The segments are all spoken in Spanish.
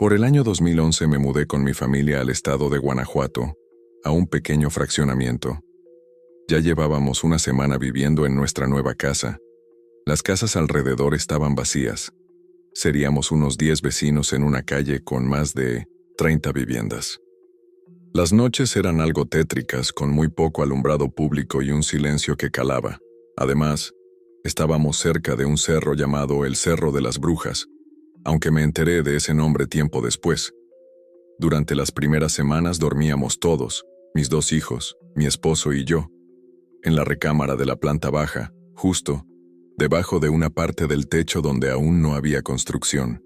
Por el año 2011 me mudé con mi familia al estado de Guanajuato, a un pequeño fraccionamiento. Ya llevábamos una semana viviendo en nuestra nueva casa. Las casas alrededor estaban vacías. Seríamos unos 10 vecinos en una calle con más de 30 viviendas. Las noches eran algo tétricas, con muy poco alumbrado público y un silencio que calaba. Además, estábamos cerca de un cerro llamado el Cerro de las Brujas, aunque me enteré de ese nombre tiempo después. Durante las primeras semanas dormíamos todos, mis 2 hijos, mi esposo y yo, en la recámara de la planta baja, justo debajo de una parte del techo donde aún no había construcción.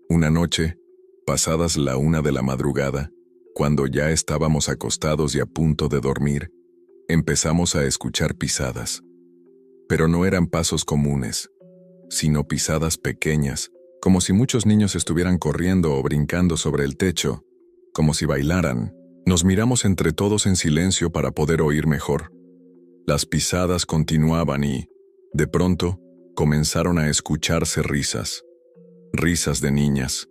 Una noche, pasadas la 1 de la madrugada, cuando ya estábamos acostados y a punto de dormir, empezamos a escuchar pisadas. Pero no eran pasos comunes, sino pisadas pequeñas, como si muchos niños estuvieran corriendo o brincando sobre el techo, como si bailaran. Nos miramos entre todos en silencio para poder oír mejor. Las pisadas continuaban y, de pronto, comenzaron a escucharse risas. Risas de niñas.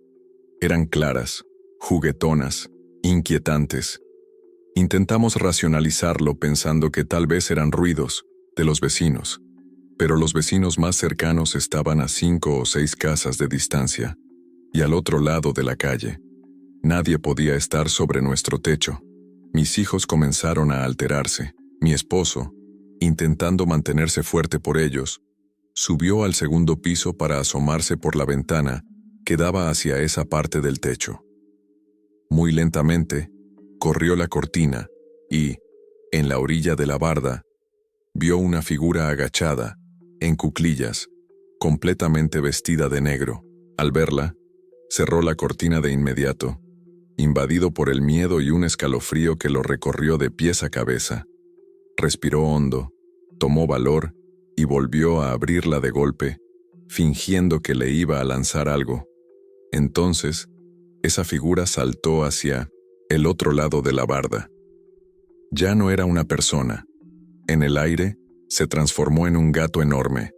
Eran claras, juguetonas, inquietantes. Intentamos racionalizarlo pensando que tal vez eran ruidos de los vecinos, pero los vecinos más cercanos estaban a 5 o 6 casas de distancia, y al otro lado de la calle. Nadie podía estar sobre nuestro techo. Mis hijos comenzaron a alterarse. Mi esposo, intentando mantenerse fuerte por ellos, subió al segundo piso para asomarse por la ventana que daba hacia esa parte del techo. Muy lentamente, corrió la cortina y, en la orilla de la barda, vio una figura agachada, en cuclillas, completamente vestida de negro. Al verla, cerró la cortina de inmediato, invadido por el miedo y un escalofrío que lo recorrió de pies a cabeza. Respiró hondo, tomó valor y volvió a abrirla de golpe, fingiendo que le iba a lanzar algo. Entonces, esa figura saltó hacia el otro lado de la barda. Ya no era una persona. En el aire, se transformó en un gato enorme.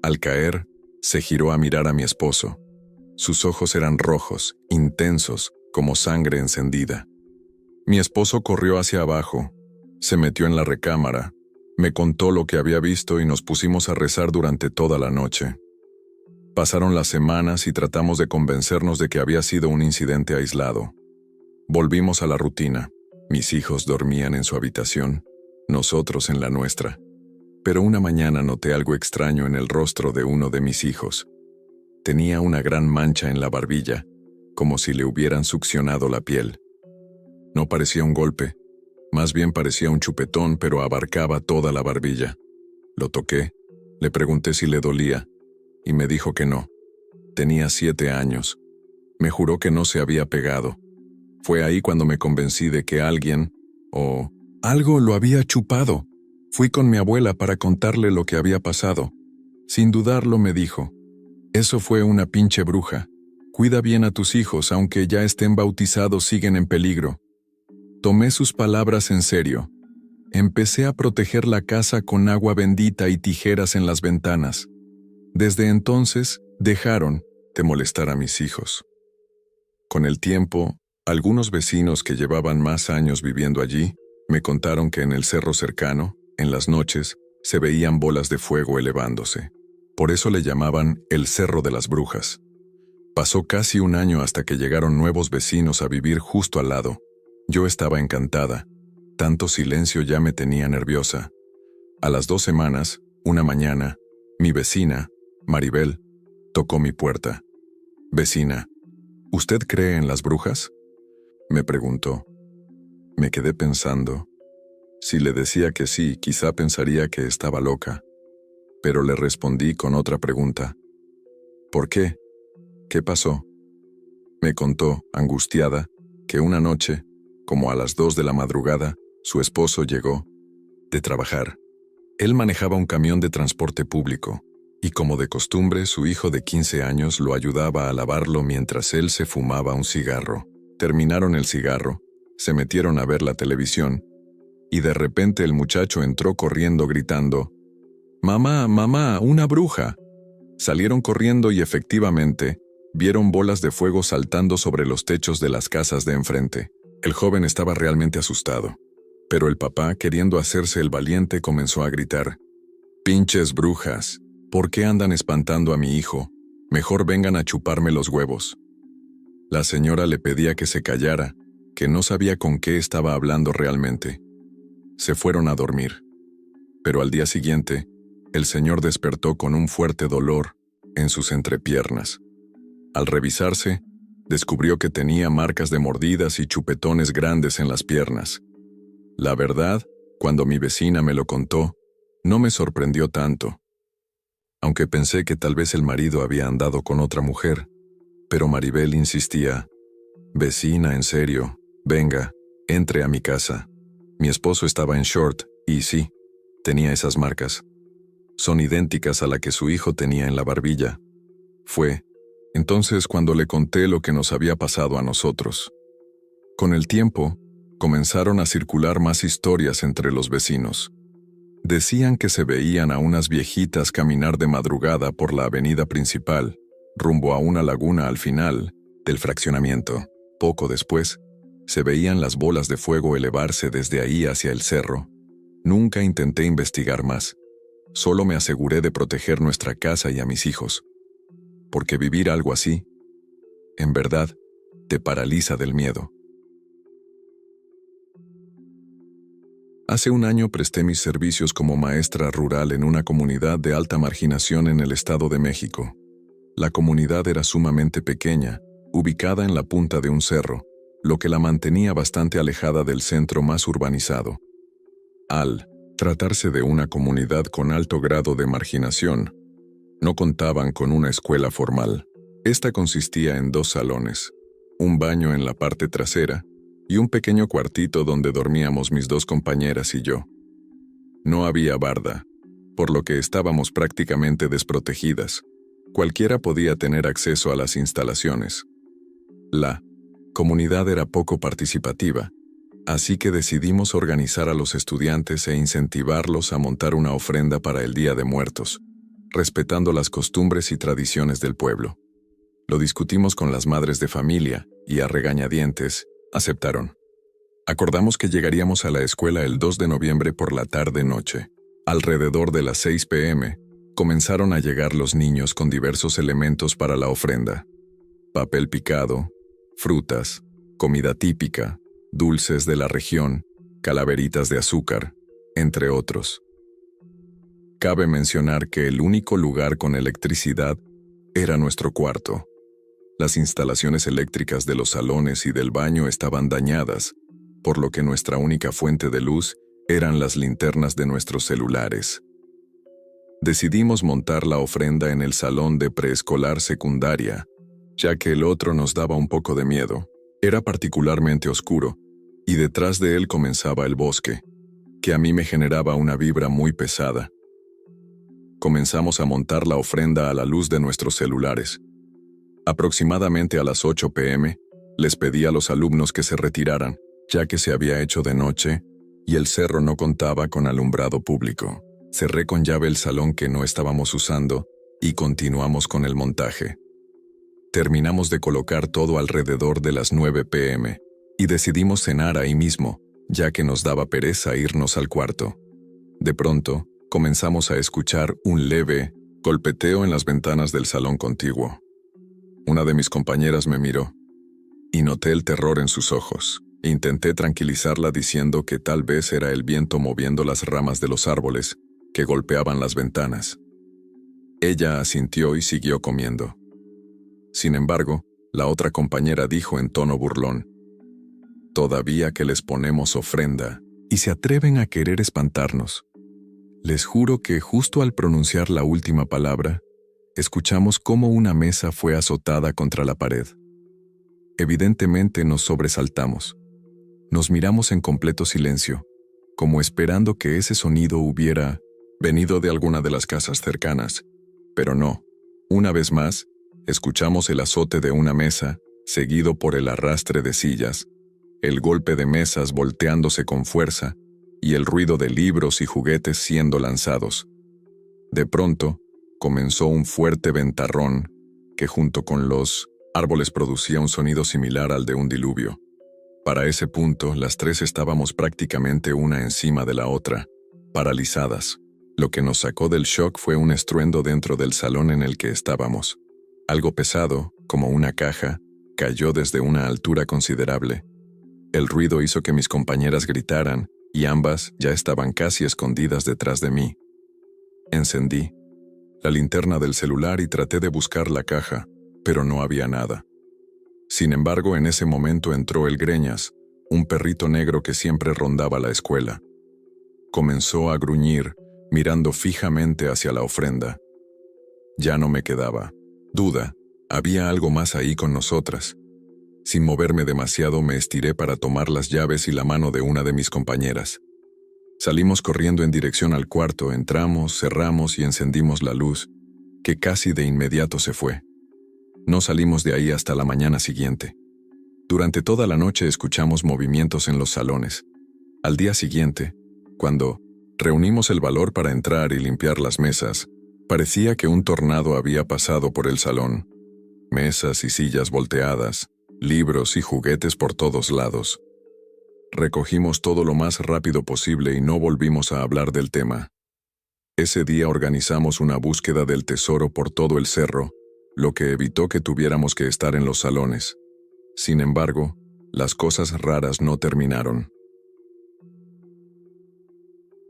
Al caer, se giró a mirar a mi esposo. Sus ojos eran rojos, intensos, como sangre encendida. Mi esposo corrió hacia abajo, se metió en la recámara, me contó lo que había visto y nos pusimos a rezar durante toda la noche. Pasaron las semanas y tratamos de convencernos de que había sido un incidente aislado. Volvimos a la rutina. Mis hijos dormían en su habitación, nosotros en la nuestra. Pero una mañana noté algo extraño en el rostro de uno de mis hijos. Tenía una gran mancha en la barbilla, como si le hubieran succionado la piel. No parecía un golpe, más bien parecía un chupetón, pero abarcaba toda la barbilla. Lo toqué, le pregunté si le dolía, y me dijo que no. Tenía 7 años. Me juró que no se había pegado. Fue ahí cuando me convencí de que alguien, o algo, lo había chupado. Fui con mi abuela para contarle lo que había pasado. Sin dudarlo me dijo, «Eso fue una pinche bruja. Cuida bien a tus hijos, aunque ya estén bautizados, siguen en peligro». Tomé sus palabras en serio. Empecé a proteger la casa con agua bendita y tijeras en las ventanas. Desde entonces, dejaron de molestar a mis hijos. Con el tiempo, algunos vecinos que llevaban más años viviendo allí me contaron que en el cerro cercano, en las noches, se veían bolas de fuego elevándose. Por eso le llamaban el Cerro de las Brujas. Pasó casi un año hasta que llegaron nuevos vecinos a vivir justo al lado. Yo estaba encantada. Tanto silencio ya me tenía nerviosa. A las 2 semanas, una mañana, mi vecina, Maribel, tocó mi puerta. «Vecina, ¿usted cree en las brujas?», me preguntó. Me quedé pensando. Si le decía que sí, quizá pensaría que estaba loca. Pero le respondí con otra pregunta. «¿Por qué? ¿Qué pasó?». Me contó, angustiada, que una noche, como a las 2 de la madrugada, su esposo llegó de trabajar. Él manejaba un camión de transporte público, y como de costumbre, su hijo de 15 años lo ayudaba a lavarlo mientras él se fumaba un cigarro. Terminaron el cigarro, se metieron a ver la televisión, y de repente el muchacho entró corriendo gritando, «¡Mamá, mamá, una bruja!». Salieron corriendo y efectivamente, Vieron bolas de fuego saltando sobre los techos de las casas de enfrente. El joven estaba realmente asustado. Pero el papá, queriendo hacerse el valiente, comenzó a gritar: «¡Pinches brujas! ¿Por qué andan espantando a mi hijo? Mejor vengan a chuparme los huevos». La señora le pedía que se callara, que no sabía con qué estaba hablando realmente. Se fueron a dormir. Pero al día siguiente, el señor despertó con un fuerte dolor en sus entrepiernas. Al revisarse, descubrió que tenía marcas de mordidas y chupetones grandes en las piernas. La verdad, cuando mi vecina me lo contó, no me sorprendió tanto. Aunque pensé que tal vez el marido había andado con otra mujer, pero Maribel insistía: «Vecina, en serio, venga, entre a mi casa». Mi esposo estaba en short, y sí, tenía esas marcas. Son idénticas a la que su hijo tenía en la barbilla. Fue entonces cuando le conté lo que nos había pasado a nosotros. Con el tiempo, comenzaron a circular más historias entre los vecinos. Decían que se veían a unas viejitas caminar de madrugada por la avenida principal, rumbo a una laguna al final del fraccionamiento. Poco después, se veían las bolas de fuego elevarse desde ahí hacia el cerro. Nunca intenté investigar más. Solo me aseguré de proteger nuestra casa y a mis hijos. Porque vivir algo así, en verdad, te paraliza del miedo. Hace un año presté mis servicios como maestra rural en una comunidad de alta marginación en el Estado de México. La comunidad era sumamente pequeña, ubicada en la punta de un cerro, lo que la mantenía bastante alejada del centro más urbanizado. Al tratarse de una comunidad con alto grado de marginación, no contaban con una escuela formal. Esta consistía en 2 salones, un baño en la parte trasera y un pequeño cuartito donde dormíamos mis 2 compañeras y yo. No había barda, por lo que estábamos prácticamente desprotegidas. Cualquiera podía tener acceso a las instalaciones. La comunidad era poco participativa, así que decidimos organizar a los estudiantes e incentivarlos a montar una ofrenda para el Día de Muertos, respetando las costumbres y tradiciones del pueblo. Lo discutimos con las madres de familia y a regañadientes aceptaron. Acordamos que llegaríamos a la escuela el 2 de noviembre por la tarde-noche. Alrededor de las 6 p.m., comenzaron a llegar los niños con diversos elementos para la ofrenda: papel picado, frutas, comida típica, dulces de la región, calaveritas de azúcar, entre otros. Cabe mencionar que el único lugar con electricidad era nuestro cuarto. Las instalaciones eléctricas de los salones y del baño estaban dañadas, por lo que nuestra única fuente de luz eran las linternas de nuestros celulares. Decidimos montar la ofrenda en el salón de preescolar secundaria, ya que el otro nos daba un poco de miedo. Era particularmente oscuro, y detrás de él comenzaba el bosque, que a mí me generaba una vibra muy pesada. Comenzamos a montar la ofrenda a la luz de nuestros celulares. Aproximadamente a las 8 p.m., les pedí a los alumnos que se retiraran, ya que se había hecho de noche y el cerro no contaba con alumbrado público. Cerré con llave el salón que no estábamos usando y continuamos con el montaje. Terminamos de colocar todo alrededor de las 9 p.m. y decidimos cenar ahí mismo, ya que nos daba pereza irnos al cuarto. De pronto, comenzamos a escuchar un leve golpeteo en las ventanas del salón contiguo. Una de mis compañeras me miró y noté el terror en sus ojos. Intenté tranquilizarla diciendo que tal vez era el viento moviendo las ramas de los árboles que golpeaban las ventanas. Ella asintió y siguió comiendo. Sin embargo, la otra compañera dijo en tono burlón: «Todavía que les ponemos ofrenda y se atreven a querer espantarnos». Les juro que justo al pronunciar la última palabra, escuchamos cómo una mesa fue azotada contra la pared. Evidentemente nos sobresaltamos. Nos miramos en completo silencio, como esperando que ese sonido hubiera venido de alguna de las casas cercanas, pero no. Una vez más, escuchamos el azote de una mesa, seguido por el arrastre de sillas, el golpe de mesas volteándose con fuerza y el ruido de libros y juguetes siendo lanzados. De pronto, comenzó un fuerte ventarrón que junto con los árboles producía un sonido similar al de un diluvio. Para ese punto, las tres estábamos prácticamente una encima de la otra, paralizadas. Lo que nos sacó del shock fue un estruendo dentro del salón en el que estábamos. Algo pesado, como una caja, cayó desde una altura considerable. El ruido hizo que mis compañeras gritaran, y ambas ya estaban casi escondidas detrás de mí. Encendí la linterna del celular y traté de buscar la caja, pero no había nada. Sin embargo, en ese momento entró el Greñas, un perrito negro que siempre rondaba la escuela. Comenzó a gruñir, mirando fijamente hacia la ofrenda. Ya no me quedaba duda, había algo más ahí con nosotras. Sin moverme demasiado me estiré para tomar las llaves y la mano de una de mis compañeras. Salimos corriendo en dirección al cuarto, entramos, cerramos y encendimos la luz, que casi de inmediato se fue. No salimos de ahí hasta la mañana siguiente. Durante toda la noche escuchamos movimientos en los salones. Al día siguiente, cuando reunimos el valor para entrar y limpiar las mesas, parecía que un tornado había pasado por el salón. Mesas y sillas volteadas, libros y juguetes por todos lados. Recogimos todo lo más rápido posible y no volvimos a hablar del tema. Ese día organizamos una búsqueda del tesoro por todo el cerro, lo que evitó que tuviéramos que estar en los salones. Sin embargo, las cosas raras no terminaron.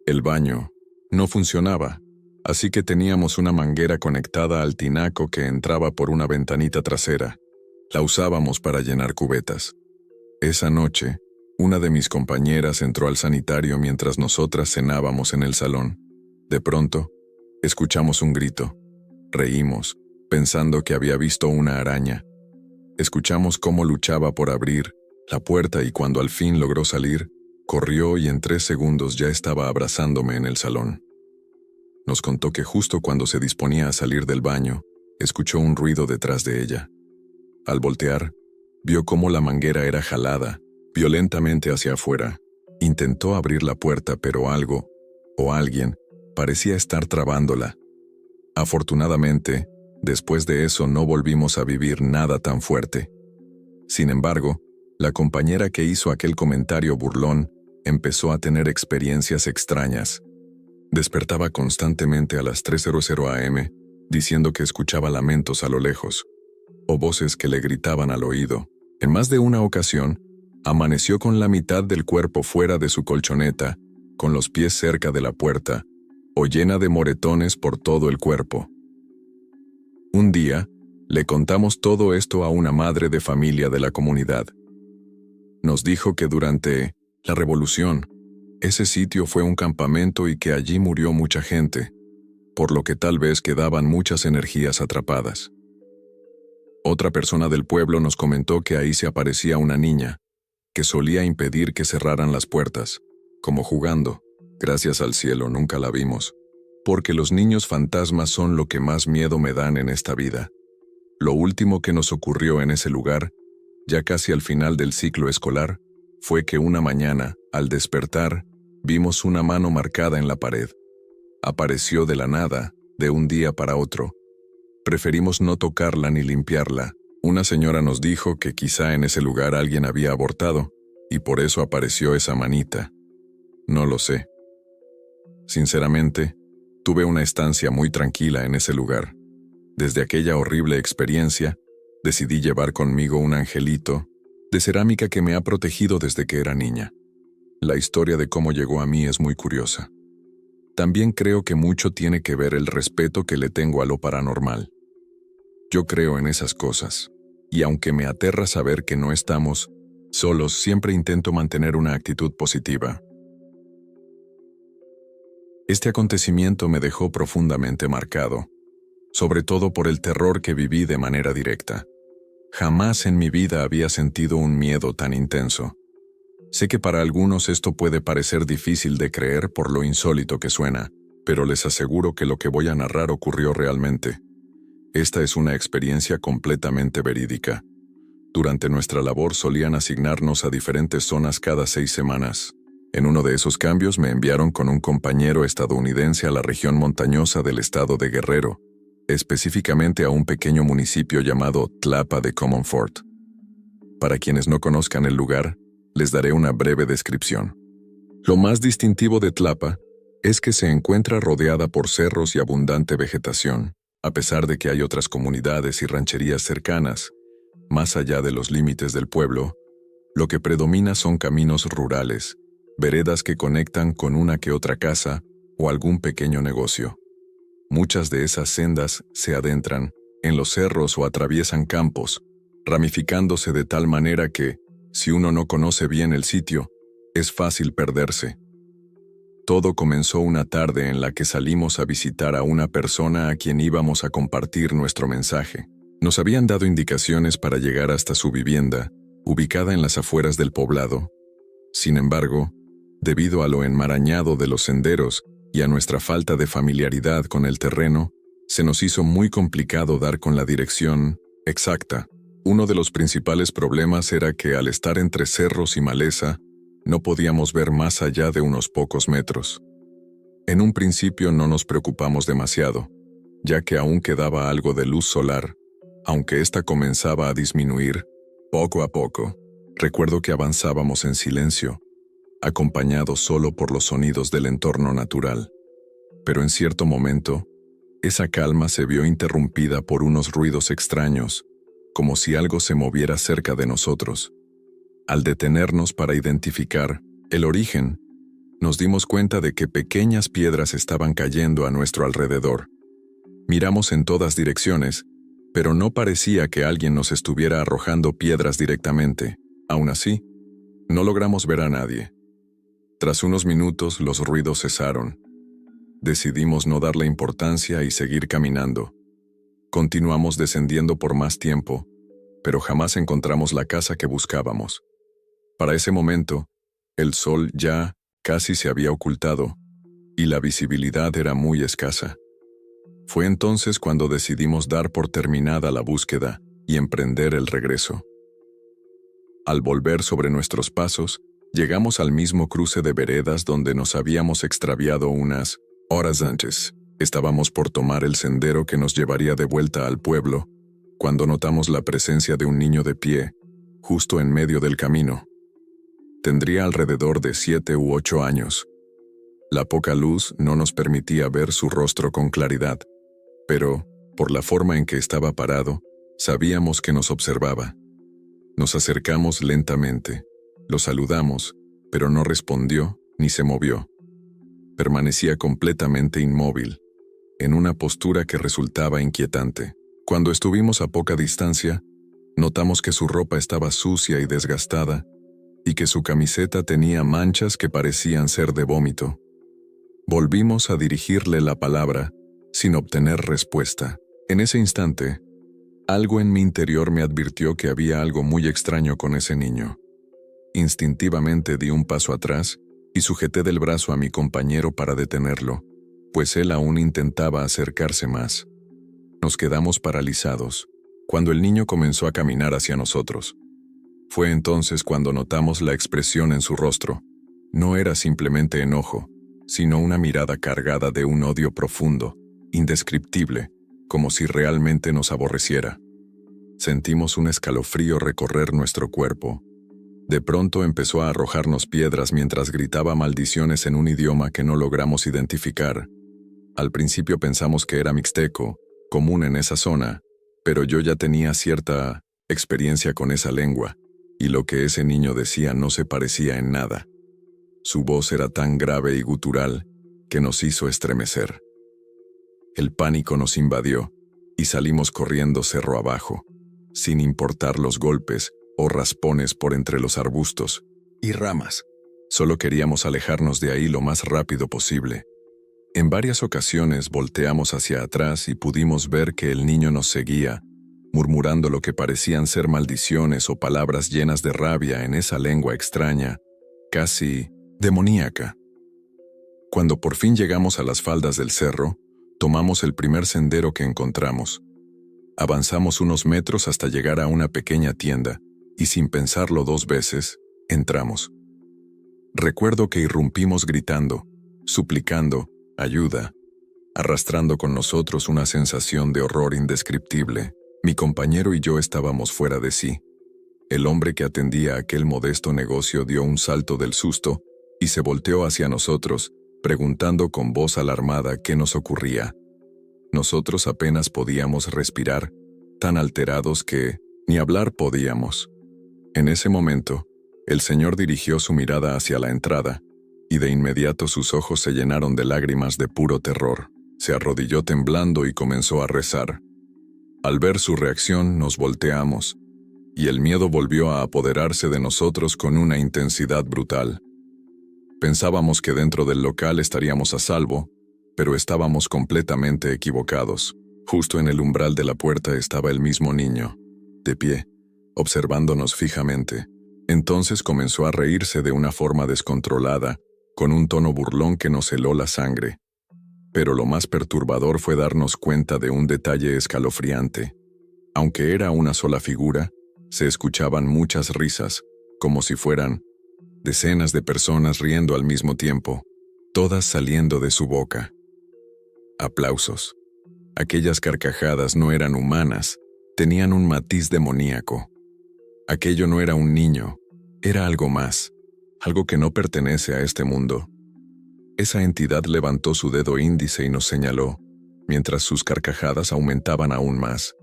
El baño no funcionaba, así que teníamos una manguera conectada al tinaco que entraba por una ventanita trasera. La usábamos para llenar cubetas. Esa noche, una de mis compañeras entró al sanitario mientras nosotras cenábamos en el salón. De pronto, escuchamos un grito. Reímos, pensando que había visto una araña. Escuchamos cómo luchaba por abrir la puerta y cuando al fin logró salir, corrió y en 3 segundos ya estaba abrazándome en el salón. Nos contó que justo cuando se disponía a salir del baño, escuchó un ruido detrás de ella. Al voltear, vio cómo la manguera era jalada violentamente hacia afuera. Intentó abrir la puerta, pero algo, o alguien, parecía estar trabándola. Afortunadamente, después de eso no volvimos a vivir nada tan fuerte. Sin embargo, la compañera que hizo aquel comentario burlón empezó a tener experiencias extrañas. Despertaba constantemente a las 3:00 am, diciendo que escuchaba lamentos a lo lejos, o voces que le gritaban al oído. En más de una ocasión, amaneció con la mitad del cuerpo fuera de su colchoneta, con los pies cerca de la puerta, o llena de moretones por todo el cuerpo. Un día, le contamos todo esto a una madre de familia de la comunidad. Nos dijo que durante la Revolución, ese sitio fue un campamento y que allí murió mucha gente, por lo que tal vez quedaban muchas energías atrapadas. Otra persona del pueblo nos comentó que ahí se aparecía una niña, que solía impedir que cerraran las puertas, como jugando. Gracias al cielo nunca la vimos, porque los niños fantasmas son lo que más miedo me dan en esta vida. Lo último que nos ocurrió en ese lugar, ya casi al final del ciclo escolar, fue que una mañana, al despertar, vimos una mano marcada en la pared. Apareció de la nada, de un día para otro. Preferimos no tocarla ni limpiarla. Una señora nos dijo que quizá en ese lugar alguien había abortado, y por eso apareció esa manita. No lo sé. Sinceramente, tuve una estancia muy tranquila en ese lugar. Desde aquella horrible experiencia, decidí llevar conmigo un angelito de cerámica que me ha protegido desde que era niña. La historia de cómo llegó a mí es muy curiosa. También creo que mucho tiene que ver el respeto que le tengo a lo paranormal. Yo creo en esas cosas, y aunque me aterra saber que no estamos solos, siempre intento mantener una actitud positiva. Este acontecimiento me dejó profundamente marcado, sobre todo por el terror que viví de manera directa. Jamás en mi vida había sentido un miedo tan intenso. Sé que para algunos esto puede parecer difícil de creer por lo insólito que suena, pero les aseguro que lo que voy a narrar ocurrió realmente. Esta es una experiencia completamente verídica. Durante nuestra labor solían asignarnos a diferentes zonas cada 6 semanas. En uno de esos cambios me enviaron con un compañero estadounidense a la región montañosa del estado de Guerrero, específicamente a un pequeño municipio llamado Tlapa de Comonfort. Para quienes no conozcan el lugar, les daré una breve descripción. Lo más distintivo de Tlapa es que se encuentra rodeada por cerros y abundante vegetación, a pesar de que hay otras comunidades y rancherías cercanas. Más allá de los límites del pueblo, lo que predomina son caminos rurales, veredas que conectan con una que otra casa o algún pequeño negocio. Muchas de esas sendas se adentran en los cerros o atraviesan campos, ramificándose de tal manera que, si uno no conoce bien el sitio, es fácil perderse. Todo comenzó una tarde en la que salimos a visitar a una persona a quien íbamos a compartir nuestro mensaje. Nos habían dado indicaciones para llegar hasta su vivienda, ubicada en las afueras del poblado. Sin embargo, debido a lo enmarañado de los senderos y a nuestra falta de familiaridad con el terreno, se nos hizo muy complicado dar con la dirección exacta. Uno de los principales problemas era que al estar entre cerros y maleza, no podíamos ver más allá de unos pocos metros. En un principio no nos preocupamos demasiado, ya que aún quedaba algo de luz solar, aunque ésta comenzaba a disminuir poco a poco. Recuerdo que avanzábamos en silencio, acompañados solo por los sonidos del entorno natural. Pero en cierto momento, esa calma se vio interrumpida por unos ruidos extraños, como si algo se moviera cerca de nosotros. Al detenernos para identificar el origen, nos dimos cuenta de que pequeñas piedras estaban cayendo a nuestro alrededor. Miramos en todas direcciones, pero no parecía que alguien nos estuviera arrojando piedras directamente. Aún así, no logramos ver a nadie. Tras unos minutos, los ruidos cesaron. Decidimos no darle importancia y seguir caminando. Continuamos descendiendo por más tiempo, pero jamás encontramos la casa que buscábamos. Para ese momento, el sol ya casi se había ocultado y la visibilidad era muy escasa. Fue entonces cuando decidimos dar por terminada la búsqueda y emprender el regreso. Al volver sobre nuestros pasos, llegamos al mismo cruce de veredas donde nos habíamos extraviado unas horas antes. Estábamos por tomar el sendero que nos llevaría de vuelta al pueblo, cuando notamos la presencia de un niño de pie, justo en medio del camino. Tendría alrededor de 7 u 8 años. La poca luz no nos permitía ver su rostro con claridad, pero, por la forma en que estaba parado, sabíamos que nos observaba. Nos acercamos lentamente, lo saludamos, pero no respondió ni se movió. Permanecía completamente inmóvil, en una postura que resultaba inquietante. Cuando estuvimos a poca distancia, notamos que su ropa estaba sucia y desgastada, y que su camiseta tenía manchas que parecían ser de vómito. Volvimos a dirigirle la palabra, sin obtener respuesta. En ese instante, algo en mi interior me advirtió que había algo muy extraño con ese niño. Instintivamente di un paso atrás y sujeté del brazo a mi compañero para detenerlo, pues él aún intentaba acercarse más. Nos quedamos paralizados, cuando el niño comenzó a caminar hacia nosotros. Fue entonces cuando notamos la expresión en su rostro. No era simplemente enojo, sino una mirada cargada de un odio profundo, indescriptible, como si realmente nos aborreciera. Sentimos un escalofrío recorrer nuestro cuerpo. De pronto empezó a arrojarnos piedras mientras gritaba maldiciones en un idioma que no logramos identificar. Al principio pensamos que era mixteco, común en esa zona, pero yo ya tenía cierta experiencia con esa lengua, y lo que ese niño decía no se parecía en nada. Su voz era tan grave y gutural que nos hizo estremecer. El pánico nos invadió, y salimos corriendo cerro abajo, sin importar los golpes o raspones por entre los arbustos y ramas. Solo queríamos alejarnos de ahí lo más rápido posible. En varias ocasiones volteamos hacia atrás y pudimos ver que el niño nos seguía, murmurando lo que parecían ser maldiciones o palabras llenas de rabia en esa lengua extraña, casi demoníaca. Cuando por fin llegamos a las faldas del cerro, tomamos el primer sendero que encontramos. Avanzamos unos metros hasta llegar a una pequeña tienda, y sin pensarlo 2 veces, entramos. Recuerdo que irrumpimos gritando, suplicando ayuda, arrastrando con nosotros una sensación de horror indescriptible. Mi compañero y yo estábamos fuera de sí. El hombre que atendía aquel modesto negocio dio un salto del susto y se volteó hacia nosotros, preguntando con voz alarmada qué nos ocurría. Nosotros apenas podíamos respirar, tan alterados que ni hablar podíamos. En ese momento, el señor dirigió su mirada hacia la entrada, y de inmediato sus ojos se llenaron de lágrimas de puro terror. Se arrodilló temblando y comenzó a rezar. Al ver su reacción, nos volteamos, y el miedo volvió a apoderarse de nosotros con una intensidad brutal. Pensábamos que dentro del local estaríamos a salvo, pero estábamos completamente equivocados. Justo en el umbral de la puerta estaba el mismo niño, de pie, observándonos fijamente. Entonces comenzó a reírse de una forma descontrolada, con un tono burlón que nos heló la sangre. Pero lo más perturbador fue darnos cuenta de un detalle escalofriante. Aunque era una sola figura, se escuchaban muchas risas, como si fueran decenas de personas riendo al mismo tiempo, todas saliendo de su boca. Aplausos. Aquellas carcajadas no eran humanas, tenían un matiz demoníaco. Aquello no era un niño, era algo más, algo que no pertenece a este mundo. Esa entidad levantó su dedo índice y nos señaló, mientras sus carcajadas aumentaban aún más.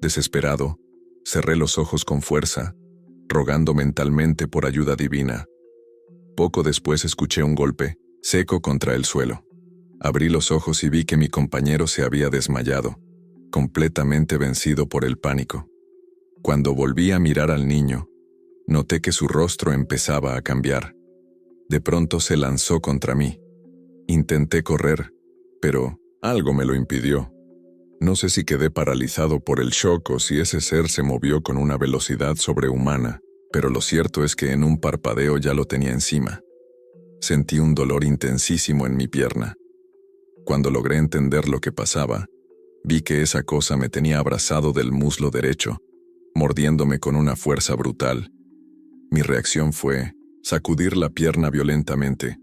Desesperado, cerré los ojos con fuerza, rogando mentalmente por ayuda divina. Poco después escuché un golpe, seco contra el suelo. Abrí los ojos y vi que mi compañero se había desmayado, completamente vencido por el pánico. Cuando volví a mirar al niño, noté que su rostro empezaba a cambiar. De pronto se lanzó contra mí. Intenté correr, pero algo me lo impidió. No sé si quedé paralizado por el shock o si ese ser se movió con una velocidad sobrehumana, pero lo cierto es que en un parpadeo ya lo tenía encima. Sentí un dolor intensísimo en mi pierna. Cuando logré entender lo que pasaba, vi que esa cosa me tenía abrazado del muslo derecho, mordiéndome con una fuerza brutal. Mi reacción fue sacudir la pierna violentamente,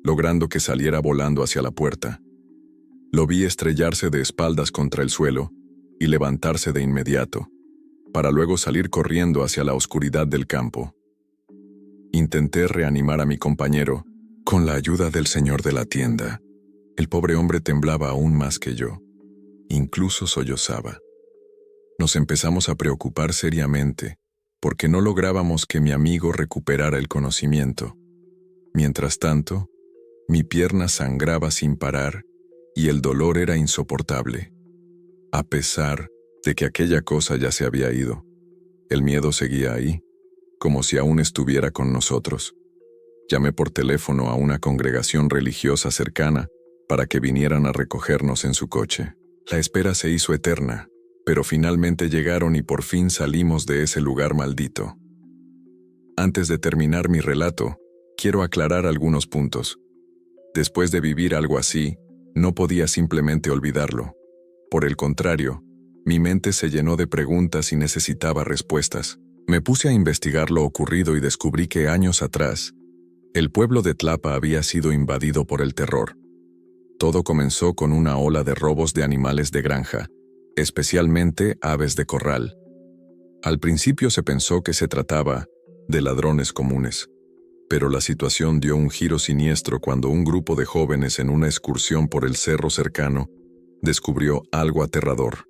logrando que saliera volando hacia la puerta. Lo vi estrellarse de espaldas contra el suelo y levantarse de inmediato, para luego salir corriendo hacia la oscuridad del campo. Intenté reanimar a mi compañero con la ayuda del señor de la tienda. El pobre hombre temblaba aún más que yo, incluso sollozaba. Nos empezamos a preocupar seriamente, porque no lográbamos que mi amigo recuperara el conocimiento. Mientras tanto, mi pierna sangraba sin parar y el dolor era insoportable. A pesar de que aquella cosa ya se había ido, el miedo seguía ahí, como si aún estuviera con nosotros. Llamé por teléfono a una congregación religiosa cercana para que vinieran a recogernos en su coche. La espera se hizo eterna, pero finalmente llegaron y por fin salimos de ese lugar maldito. Antes de terminar mi relato, quiero aclarar algunos puntos. Después de vivir algo así, no podía simplemente olvidarlo. Por el contrario, mi mente se llenó de preguntas y necesitaba respuestas. Me puse a investigar lo ocurrido y descubrí que años atrás, el pueblo de Tlapa había sido invadido por el terror. Todo comenzó con una ola de robos de animales de granja, especialmente aves de corral. Al principio se pensó que se trataba de ladrones comunes, pero la situación dio un giro siniestro cuando un grupo de jóvenes en una excursión por el cerro cercano descubrió algo aterrador.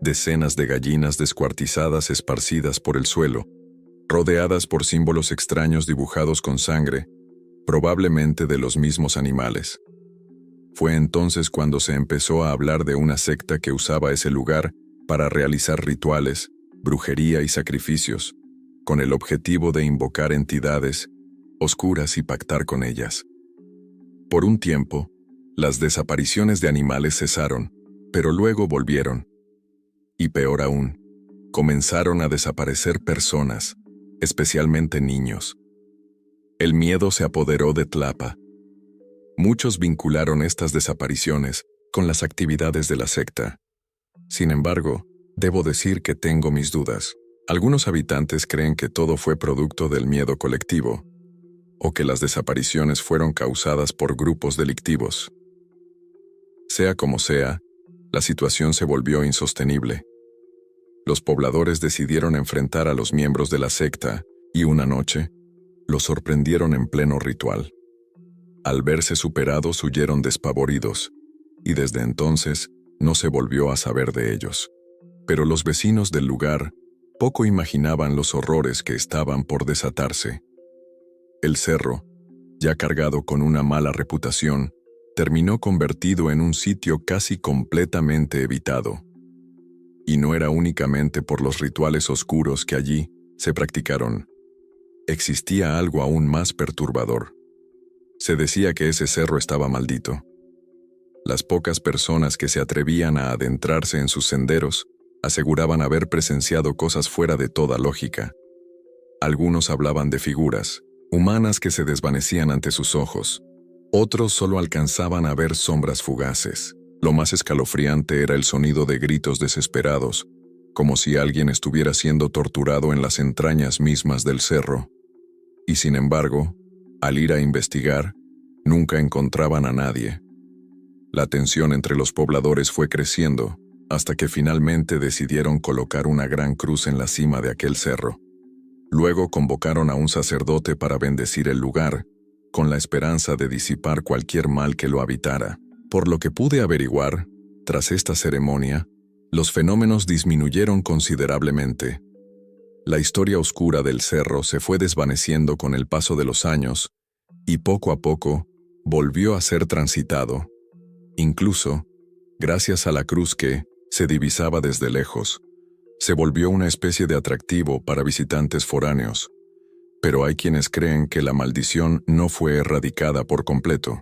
Decenas de gallinas descuartizadas esparcidas por el suelo, rodeadas por símbolos extraños dibujados con sangre, probablemente de los mismos animales. Fue entonces cuando se empezó a hablar de una secta que usaba ese lugar para realizar rituales, brujería y sacrificios, con el objetivo de invocar entidades oscuras y pactar con ellas. Por un tiempo, las desapariciones de animales cesaron, pero luego volvieron. Y peor aún, comenzaron a desaparecer personas, especialmente niños. El miedo se apoderó de Tlapa. Muchos vincularon estas desapariciones con las actividades de la secta. Sin embargo, debo decir que tengo mis dudas. Algunos habitantes creen que todo fue producto del miedo colectivo, o que las desapariciones fueron causadas por grupos delictivos. Sea como sea, la situación se volvió insostenible. Los pobladores decidieron enfrentar a los miembros de la secta y una noche, los sorprendieron en pleno ritual. Al verse superados huyeron despavoridos, y desde entonces no se volvió a saber de ellos. Pero los vecinos del lugar poco imaginaban los horrores que estaban por desatarse. El cerro, ya cargado con una mala reputación, terminó convertido en un sitio casi completamente evitado. Y no era únicamente por los rituales oscuros que allí se practicaron. Existía algo aún más perturbador. Se decía que ese cerro estaba maldito. Las pocas personas que se atrevían a adentrarse en sus senderos aseguraban haber presenciado cosas fuera de toda lógica. Algunos hablaban de figuras humanas que se desvanecían ante sus ojos. Otros solo alcanzaban a ver sombras fugaces. Lo más escalofriante era el sonido de gritos desesperados, como si alguien estuviera siendo torturado en las entrañas mismas del cerro. Y sin embargo, al ir a investigar, nunca encontraban a nadie. La tensión entre los pobladores fue creciendo, hasta que finalmente decidieron colocar una gran cruz en la cima de aquel cerro. Luego convocaron a un sacerdote para bendecir el lugar, con la esperanza de disipar cualquier mal que lo habitara. Por lo que pude averiguar, tras esta ceremonia, los fenómenos disminuyeron considerablemente. La historia oscura del cerro se fue desvaneciendo con el paso de los años, y poco a poco volvió a ser transitado. Incluso, gracias a la cruz que se divisaba desde lejos, se volvió una especie de atractivo para visitantes foráneos. Pero hay quienes creen que la maldición no fue erradicada por completo.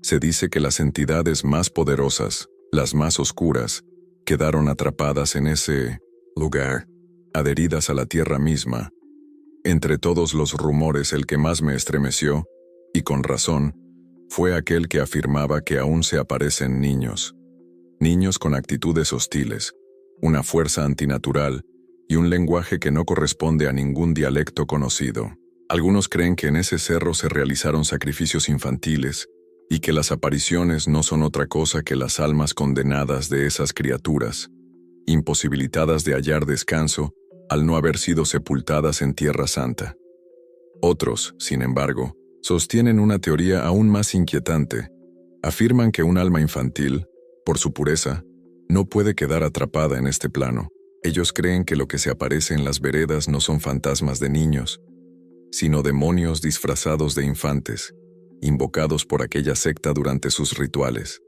Se dice que las entidades más poderosas, las más oscuras, quedaron atrapadas en ese lugar, adheridas a la tierra misma. Entre todos los rumores, el que más me estremeció, y con razón, fue aquel que afirmaba que aún se aparecen niños. Niños con actitudes hostiles, una fuerza antinatural y un lenguaje que no corresponde a ningún dialecto conocido. Algunos creen que en ese cerro se realizaron sacrificios infantiles y que las apariciones no son otra cosa que las almas condenadas de esas criaturas, imposibilitadas de hallar descanso al no haber sido sepultadas en Tierra Santa. Otros, sin embargo, sostienen una teoría aún más inquietante. Afirman que un alma infantil, por su pureza, no puede quedar atrapada en este plano. Ellos creen que lo que se aparece en las veredas no son fantasmas de niños, sino demonios disfrazados de infantes, invocados por aquella secta durante sus rituales.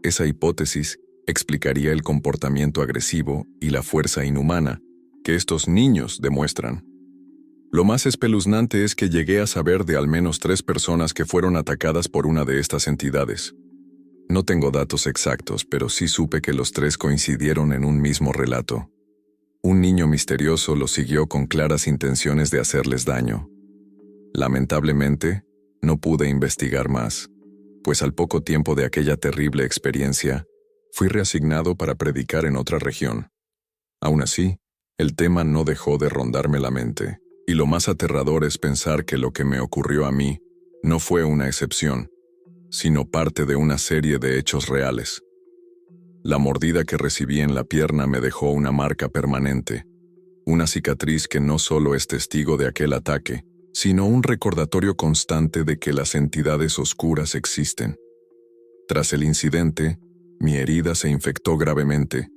Esa hipótesis explicaría el comportamiento agresivo y la fuerza inhumana que estos niños demuestran. Lo más espeluznante es que llegué a saber de al menos 3 personas que fueron atacadas por una de estas entidades. No tengo datos exactos, pero sí supe que los 3 coincidieron en un mismo relato. Un niño misterioso los siguió con claras intenciones de hacerles daño. Lamentablemente, no pude investigar más, pues al poco tiempo de aquella terrible experiencia, fui reasignado para predicar en otra región. Aún así, el tema no dejó de rondarme la mente, y lo más aterrador es pensar que lo que me ocurrió a mí no fue una excepción, sino parte de una serie de hechos reales. La mordida que recibí en la pierna me dejó una marca permanente, una cicatriz que no solo es testigo de aquel ataque, sino un recordatorio constante de que las entidades oscuras existen. Tras el incidente, mi herida se infectó gravemente,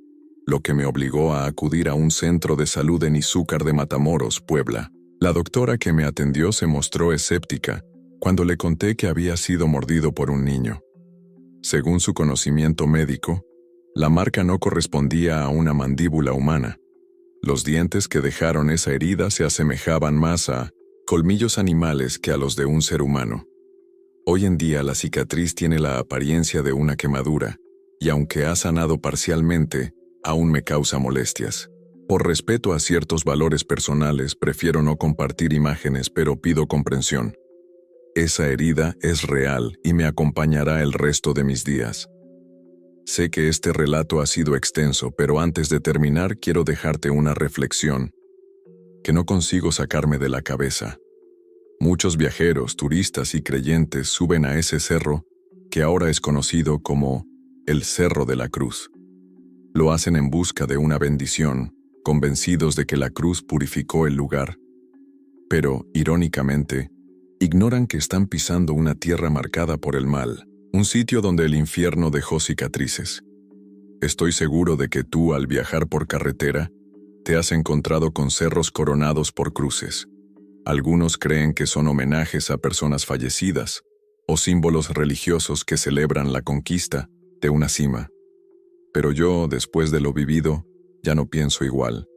lo que me obligó a acudir a un centro de salud en Izúcar de Matamoros, Puebla. La doctora que me atendió se mostró escéptica cuando le conté que había sido mordido por un niño. Según su conocimiento médico, la marca no correspondía a una mandíbula humana. Los dientes que dejaron esa herida se asemejaban más a colmillos animales que a los de un ser humano. Hoy en día la cicatriz tiene la apariencia de una quemadura, y aunque ha sanado parcialmente, aún me causa molestias. Por respeto a ciertos valores personales, prefiero no compartir imágenes, pero pido comprensión. Esa herida es real y me acompañará el resto de mis días. Sé que este relato ha sido extenso, pero antes de terminar quiero dejarte una reflexión que no consigo sacarme de la cabeza. Muchos viajeros, turistas y creyentes suben a ese cerro que ahora es conocido como el Cerro de la Cruz. Lo hacen en busca de una bendición, convencidos de que la cruz purificó el lugar. Pero, irónicamente, ignoran que están pisando una tierra marcada por el mal, un sitio donde el infierno dejó cicatrices. Estoy seguro de que tú, al viajar por carretera, te has encontrado con cerros coronados por cruces. Algunos creen que son homenajes a personas fallecidas o símbolos religiosos que celebran la conquista de una cima. Pero yo, después de lo vivido, ya no pienso igual.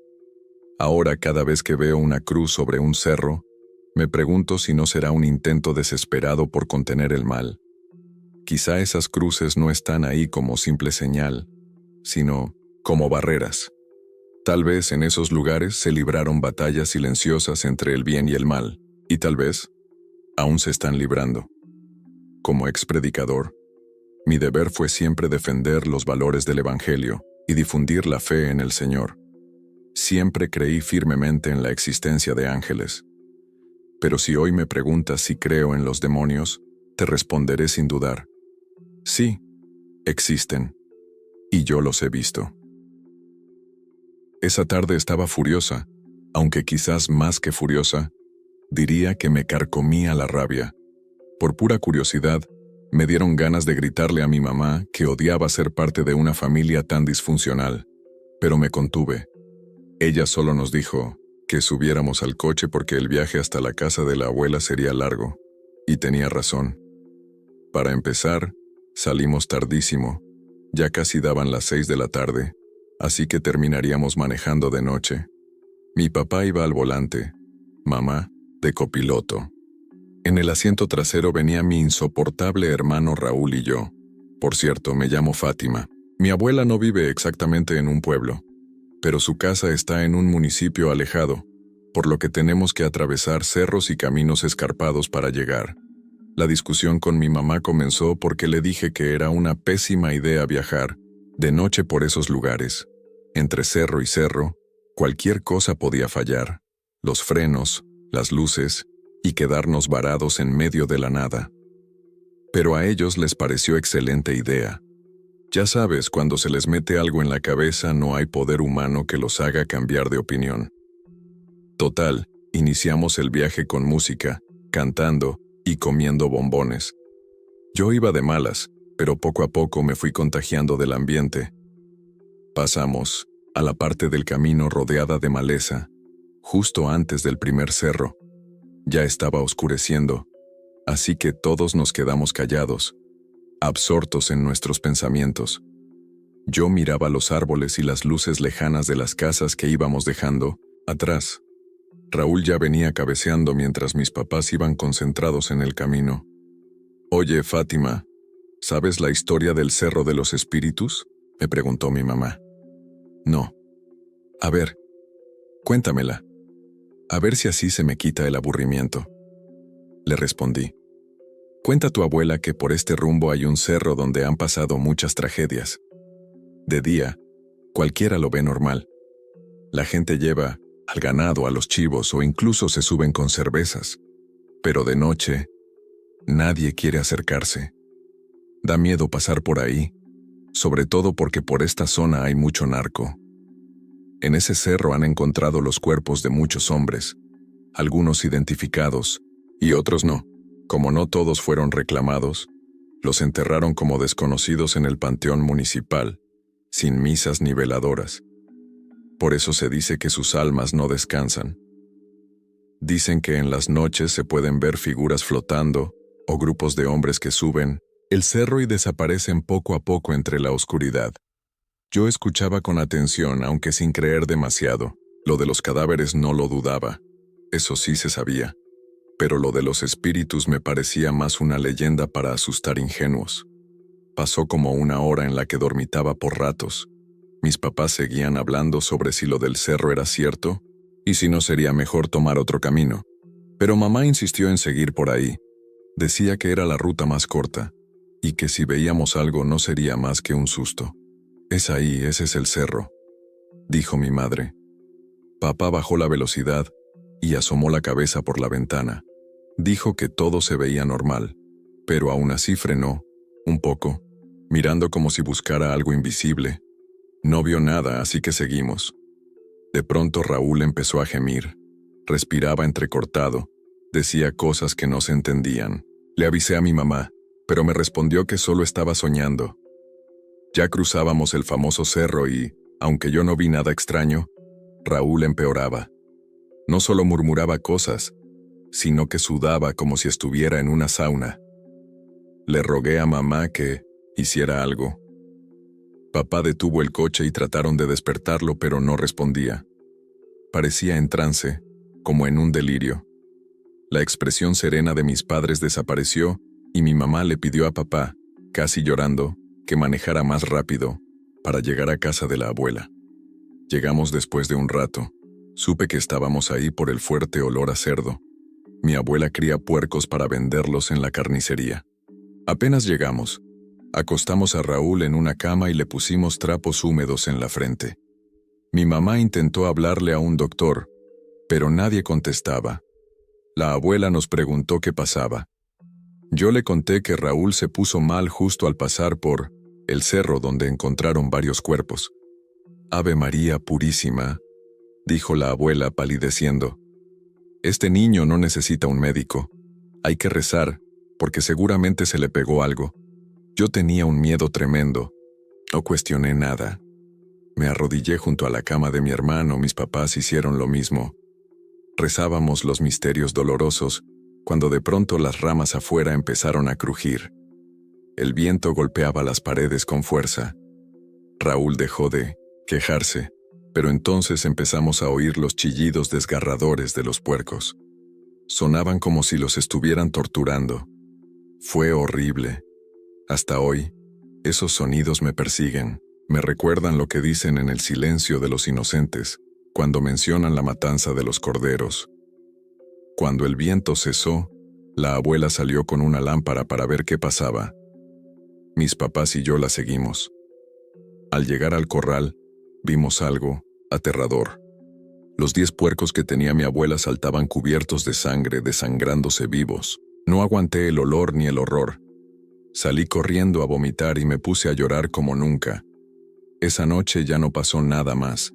Ahora, cada vez que veo una cruz sobre un cerro, me pregunto si no será un intento desesperado por contener el mal. Quizá esas cruces no están ahí como simple señal, sino como barreras. Tal vez en esos lugares se libraron batallas silenciosas entre el bien y el mal, y tal vez aún se están librando. Como expredicador, mi deber fue siempre defender los valores del Evangelio y difundir la fe en el Señor. Siempre creí firmemente en la existencia de ángeles. Pero si hoy me preguntas si creo en los demonios, te responderé sin dudar. Sí, existen, y yo los he visto. Esa tarde estaba furiosa, aunque quizás más que furiosa, diría que me carcomía la rabia. Por pura curiosidad, me dieron ganas de gritarle a mi mamá que odiaba ser parte de una familia tan disfuncional, pero me contuve. Ella solo nos dijo que subiéramos al coche porque el viaje hasta la casa de la abuela sería largo, y tenía razón. Para empezar, salimos tardísimo, ya casi daban las 6 de la tarde, así que terminaríamos manejando de noche. Mi papá iba al volante, mamá de copiloto. En el asiento trasero venía mi insoportable hermano Raúl y yo. Por cierto, me llamo Fátima. Mi abuela no vive exactamente en un pueblo, pero su casa está en un municipio alejado, por lo que tenemos que atravesar cerros y caminos escarpados para llegar. La discusión con mi mamá comenzó porque le dije que era una pésima idea viajar de noche por esos lugares. Entre cerro y cerro, cualquier cosa podía fallar: los frenos, las luces, y quedarnos varados en medio de la nada. Pero a ellos les pareció excelente idea. Ya sabes, cuando se les mete algo en la cabeza no hay poder humano que los haga cambiar de opinión. Total, iniciamos el viaje con música, cantando y comiendo bombones. Yo iba de malas, pero poco a poco me fui contagiando del ambiente. Pasamos a la parte del camino rodeada de maleza, justo antes del primer cerro. Ya estaba oscureciendo, así que todos nos quedamos callados, absortos en nuestros pensamientos. Yo miraba los árboles y las luces lejanas de las casas que íbamos dejando atrás. Raúl ya venía cabeceando mientras mis papás iban concentrados en el camino. «Oye, Fátima, ¿sabes la historia del Cerro de los Espíritus?», me preguntó mi mamá. «No». «A ver, cuéntamela. A ver si así se me quita el aburrimiento», le respondí. «Cuenta tu abuela que por este rumbo hay un cerro donde han pasado muchas tragedias. De día, cualquiera lo ve normal. La gente lleva al ganado, a los chivos o incluso se suben con cervezas. Pero de noche, nadie quiere acercarse. Da miedo pasar por ahí, sobre todo porque por esta zona hay mucho narco. En ese cerro han encontrado los cuerpos de muchos hombres, algunos identificados y otros no. Como no todos fueron reclamados, los enterraron como desconocidos en el panteón municipal, sin misas ni veladoras. Por eso se dice que sus almas no descansan. Dicen que en las noches se pueden ver figuras flotando o grupos de hombres que suben el cerro y desaparecen poco a poco entre la oscuridad. Yo escuchaba con atención, aunque sin creer demasiado. Lo de los cadáveres no lo dudaba, eso sí se sabía. Pero lo de los espíritus me parecía más una leyenda para asustar ingenuos. Pasó como una hora en la que dormitaba por ratos. Mis papás seguían hablando sobre si lo del cerro era cierto y si no sería mejor tomar otro camino. Pero mamá insistió en seguir por ahí. Decía que era la ruta más corta y que si veíamos algo no sería más que un susto. «Es ahí, ese es el cerro», dijo mi madre. Papá bajó la velocidad y asomó la cabeza por la ventana. Dijo que todo se veía normal, pero aún así frenó Un poco, mirando como si buscara algo invisible. No vio nada, así que seguimos. De pronto Raúl empezó a gemir. Respiraba entrecortado. Decía cosas que no se entendían. Le avisé a mi mamá, pero me respondió que solo estaba soñando. Ya cruzábamos el famoso cerro y, aunque yo no vi nada extraño, Raúl empeoraba. No solo murmuraba cosas, sino que sudaba como si estuviera en una sauna. Le rogué a mamá que hiciera algo. Papá detuvo el coche y trataron de despertarlo, pero no respondía. Parecía en trance, como en un delirio. La expresión serena de mis padres desapareció y mi mamá le pidió a papá, casi llorando, que manejara más rápido para llegar a casa de la abuela. Llegamos después de un rato. Supe que estábamos ahí por el fuerte olor a cerdo. Mi abuela cría puercos para venderlos en la carnicería. Apenas llegamos, acostamos a Raúl en una cama y le pusimos trapos húmedos en la frente. Mi mamá intentó hablarle a un doctor, pero nadie contestaba. La abuela nos preguntó qué pasaba. Yo le conté que Raúl se puso mal justo al pasar por el cerro donde encontraron varios cuerpos. «Ave María Purísima», dijo la abuela palideciendo. «Este niño no necesita un médico. Hay que rezar, porque seguramente se le pegó algo». Yo tenía un miedo tremendo. No cuestioné nada. Me arrodillé junto a la cama de mi hermano, mis papás hicieron lo mismo. Rezábamos los misterios dolorosos, cuando de pronto las ramas afuera empezaron a crujir. El viento golpeaba las paredes con fuerza. Raúl dejó de quejarse, pero entonces empezamos a oír los chillidos desgarradores de los puercos. Sonaban como si los estuvieran torturando. Fue horrible. Hasta hoy, esos sonidos me persiguen, me recuerdan lo que dicen en El silencio de los inocentes, cuando mencionan la matanza de los corderos. Cuando el viento cesó, la abuela salió con una lámpara para ver qué pasaba. Mis papás y yo la seguimos. Al llegar al corral, vimos algo aterrador. Los 10 puercos que tenía mi abuela saltaban cubiertos de sangre, desangrándose vivos. No aguanté el olor ni el horror. Salí corriendo a vomitar y me puse a llorar como nunca. Esa noche ya no pasó nada más.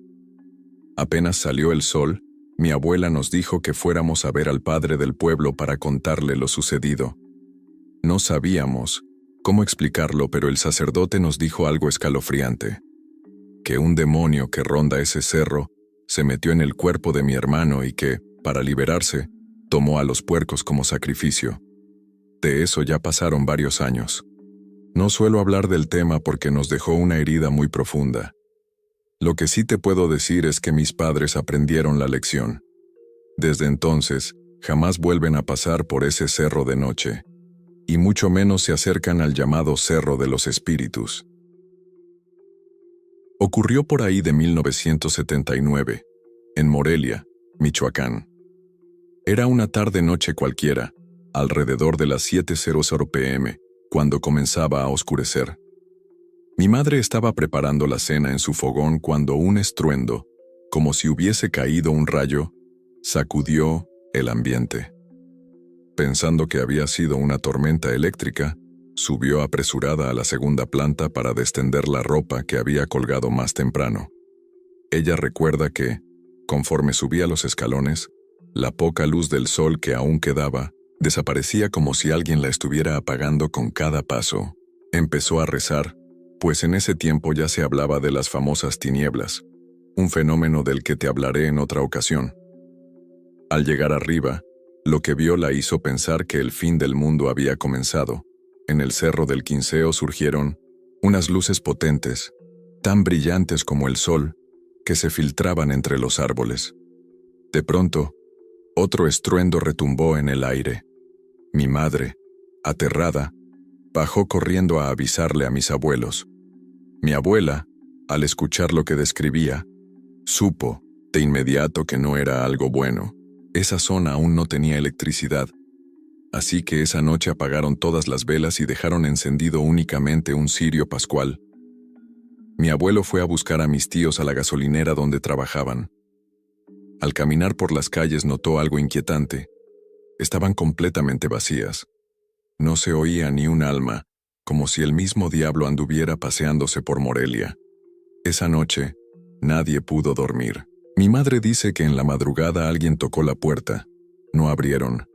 Apenas salió el sol, mi abuela nos dijo que fuéramos a ver al padre del pueblo para contarle lo sucedido. No sabíamos cómo explicarlo, pero el sacerdote nos dijo algo escalofriante. Que un demonio que ronda ese cerro se metió en el cuerpo de mi hermano y que, para liberarse, tomó a los puercos como sacrificio. De eso ya pasaron varios años. No suelo hablar del tema porque nos dejó una herida muy profunda. Lo que sí te puedo decir es que mis padres aprendieron la lección. Desde entonces, jamás vuelven a pasar por ese cerro de noche, y mucho menos se acercan al llamado Cerro de los Espíritus. Ocurrió por ahí de 1979, en Morelia, Michoacán. Era una tarde-noche cualquiera, alrededor de las 7:00 p.m., cuando comenzaba a oscurecer. Mi madre estaba preparando la cena en su fogón cuando un estruendo, como si hubiese caído un rayo, sacudió el ambiente. Pensando que había sido una tormenta eléctrica, subió apresurada a la segunda planta para destender la ropa que había colgado más temprano. Ella recuerda que, conforme subía los escalones, la poca luz del sol que aún quedaba desaparecía como si alguien la estuviera apagando con cada paso. Empezó a rezar, pues en ese tiempo ya se hablaba de las famosas tinieblas, un fenómeno del que te hablaré en otra ocasión. Al llegar arriba, lo que vio la hizo pensar que el fin del mundo había comenzado. En el Cerro del Quinceo surgieron unas luces potentes, tan brillantes como el sol, que se filtraban entre los árboles. De pronto, otro estruendo retumbó en el aire. Mi madre, aterrada, bajó corriendo a avisarle a mis abuelos. Mi abuela, al escuchar lo que describía, supo de inmediato que no era algo bueno. Esa zona aún no tenía electricidad, así que esa noche apagaron todas las velas y dejaron encendido únicamente un cirio pascual. Mi abuelo fue a buscar a mis tíos a la gasolinera donde trabajaban. Al caminar por las calles notó algo inquietante. Estaban completamente vacías. No se oía ni un alma, como si el mismo diablo anduviera paseándose por Morelia. Esa noche, nadie pudo dormir. Mi madre dice que en la madrugada alguien tocó la puerta. No abrieron.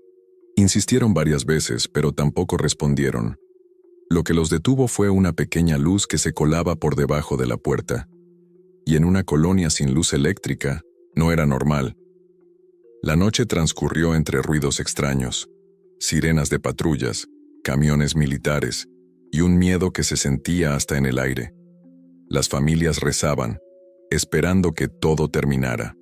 Insistieron varias veces, pero tampoco respondieron. Lo que los detuvo fue una pequeña luz que se colaba por debajo de la puerta. Y en una colonia sin luz eléctrica, no era normal. La noche transcurrió entre ruidos extraños, sirenas de patrullas, camiones militares y un miedo que se sentía hasta en el aire. Las familias rezaban, esperando que todo terminara.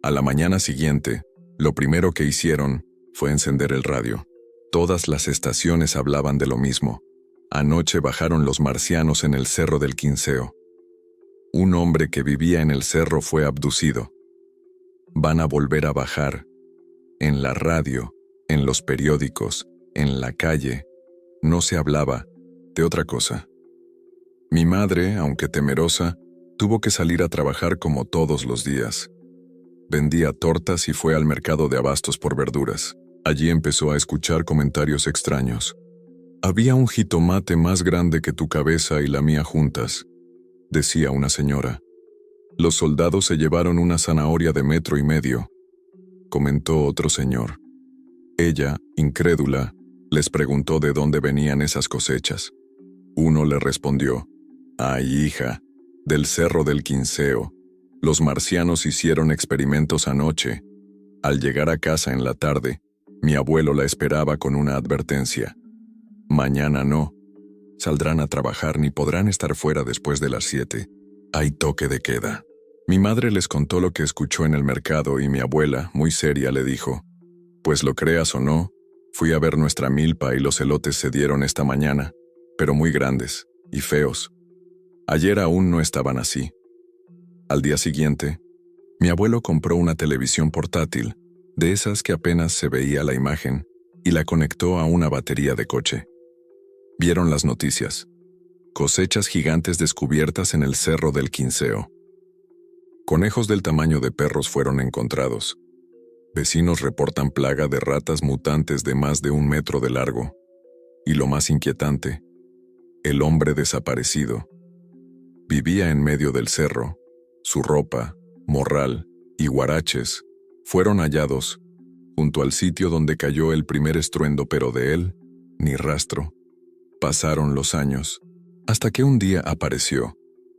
A la mañana siguiente, lo primero que hicieron fue encender el radio. Todas las estaciones hablaban de lo mismo. Anoche bajaron los marcianos en el Cerro del Quinceo. Un hombre que vivía en el cerro fue abducido. Van a volver a bajar. En la radio, en los periódicos, en la calle, no se hablaba de otra cosa. Mi madre, aunque temerosa, tuvo que salir a trabajar como todos los días. Vendía tortas y fue al mercado de abastos por verduras. Allí empezó a escuchar comentarios extraños. «Había un jitomate más grande que tu cabeza y la mía juntas», decía una señora. «Los soldados se llevaron una zanahoria de 1,5 metros», comentó otro señor. Ella, incrédula, les preguntó de dónde venían esas cosechas. Uno le respondió: «Ay, hija, del Cerro del Quinceo. Los marcianos hicieron experimentos anoche. Al llegar a casa en la tarde, mi abuelo la esperaba con una advertencia. Mañana no. Saldrán a trabajar ni podrán estar fuera después de las 7. Hay toque de queda». Mi madre les contó lo que escuchó en el mercado y mi abuela, muy seria, le dijo: «Pues lo creas o no, fui a ver nuestra milpa y los elotes se dieron esta mañana, pero muy grandes y feos. Ayer aún no estaban así». Al día siguiente, mi abuelo compró una televisión portátil, de esas que apenas se veía la imagen, y la conectó a una batería de coche. Vieron las noticias. Cosechas gigantes descubiertas en el Cerro del Quinceo. Conejos del tamaño de perros fueron encontrados. Vecinos reportan plaga de ratas mutantes de más de 1 metro de largo. Y lo más inquietante, el hombre desaparecido. Vivía en medio del cerro. Su ropa, morral y huaraches fueron hallados junto al sitio donde cayó el primer estruendo, pero de él, ni rastro. Pasaron los años, hasta que un día apareció,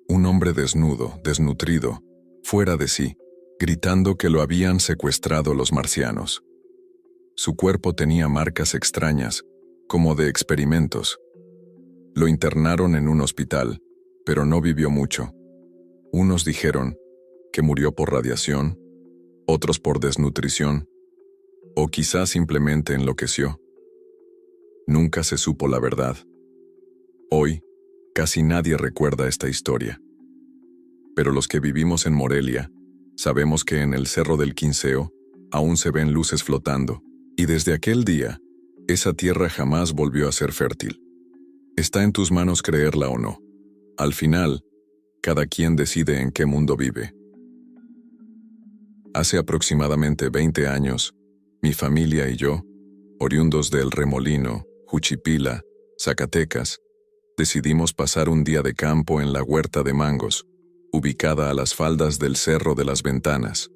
un hombre desnudo, desnutrido, fuera de sí, gritando que lo habían secuestrado los marcianos. Su cuerpo tenía marcas extrañas, como de experimentos. Lo internaron en un hospital, pero no vivió mucho. Unos dijeron que murió por radiación, otros por desnutrición, o quizás simplemente enloqueció. Nunca se supo la verdad. Hoy, casi nadie recuerda esta historia. Pero los que vivimos en Morelia, sabemos que en el Cerro del Quinceo aún se ven luces flotando, y desde aquel día, esa tierra jamás volvió a ser fértil. Está en tus manos creerla o no. Al final, cada quien decide en qué mundo vive. Hace aproximadamente 20 años, mi familia y yo, oriundos de El Remolino, Juchipila, Zacatecas, decidimos pasar un día de campo en la huerta de mangos, ubicada a las faldas del Cerro de las Ventanas,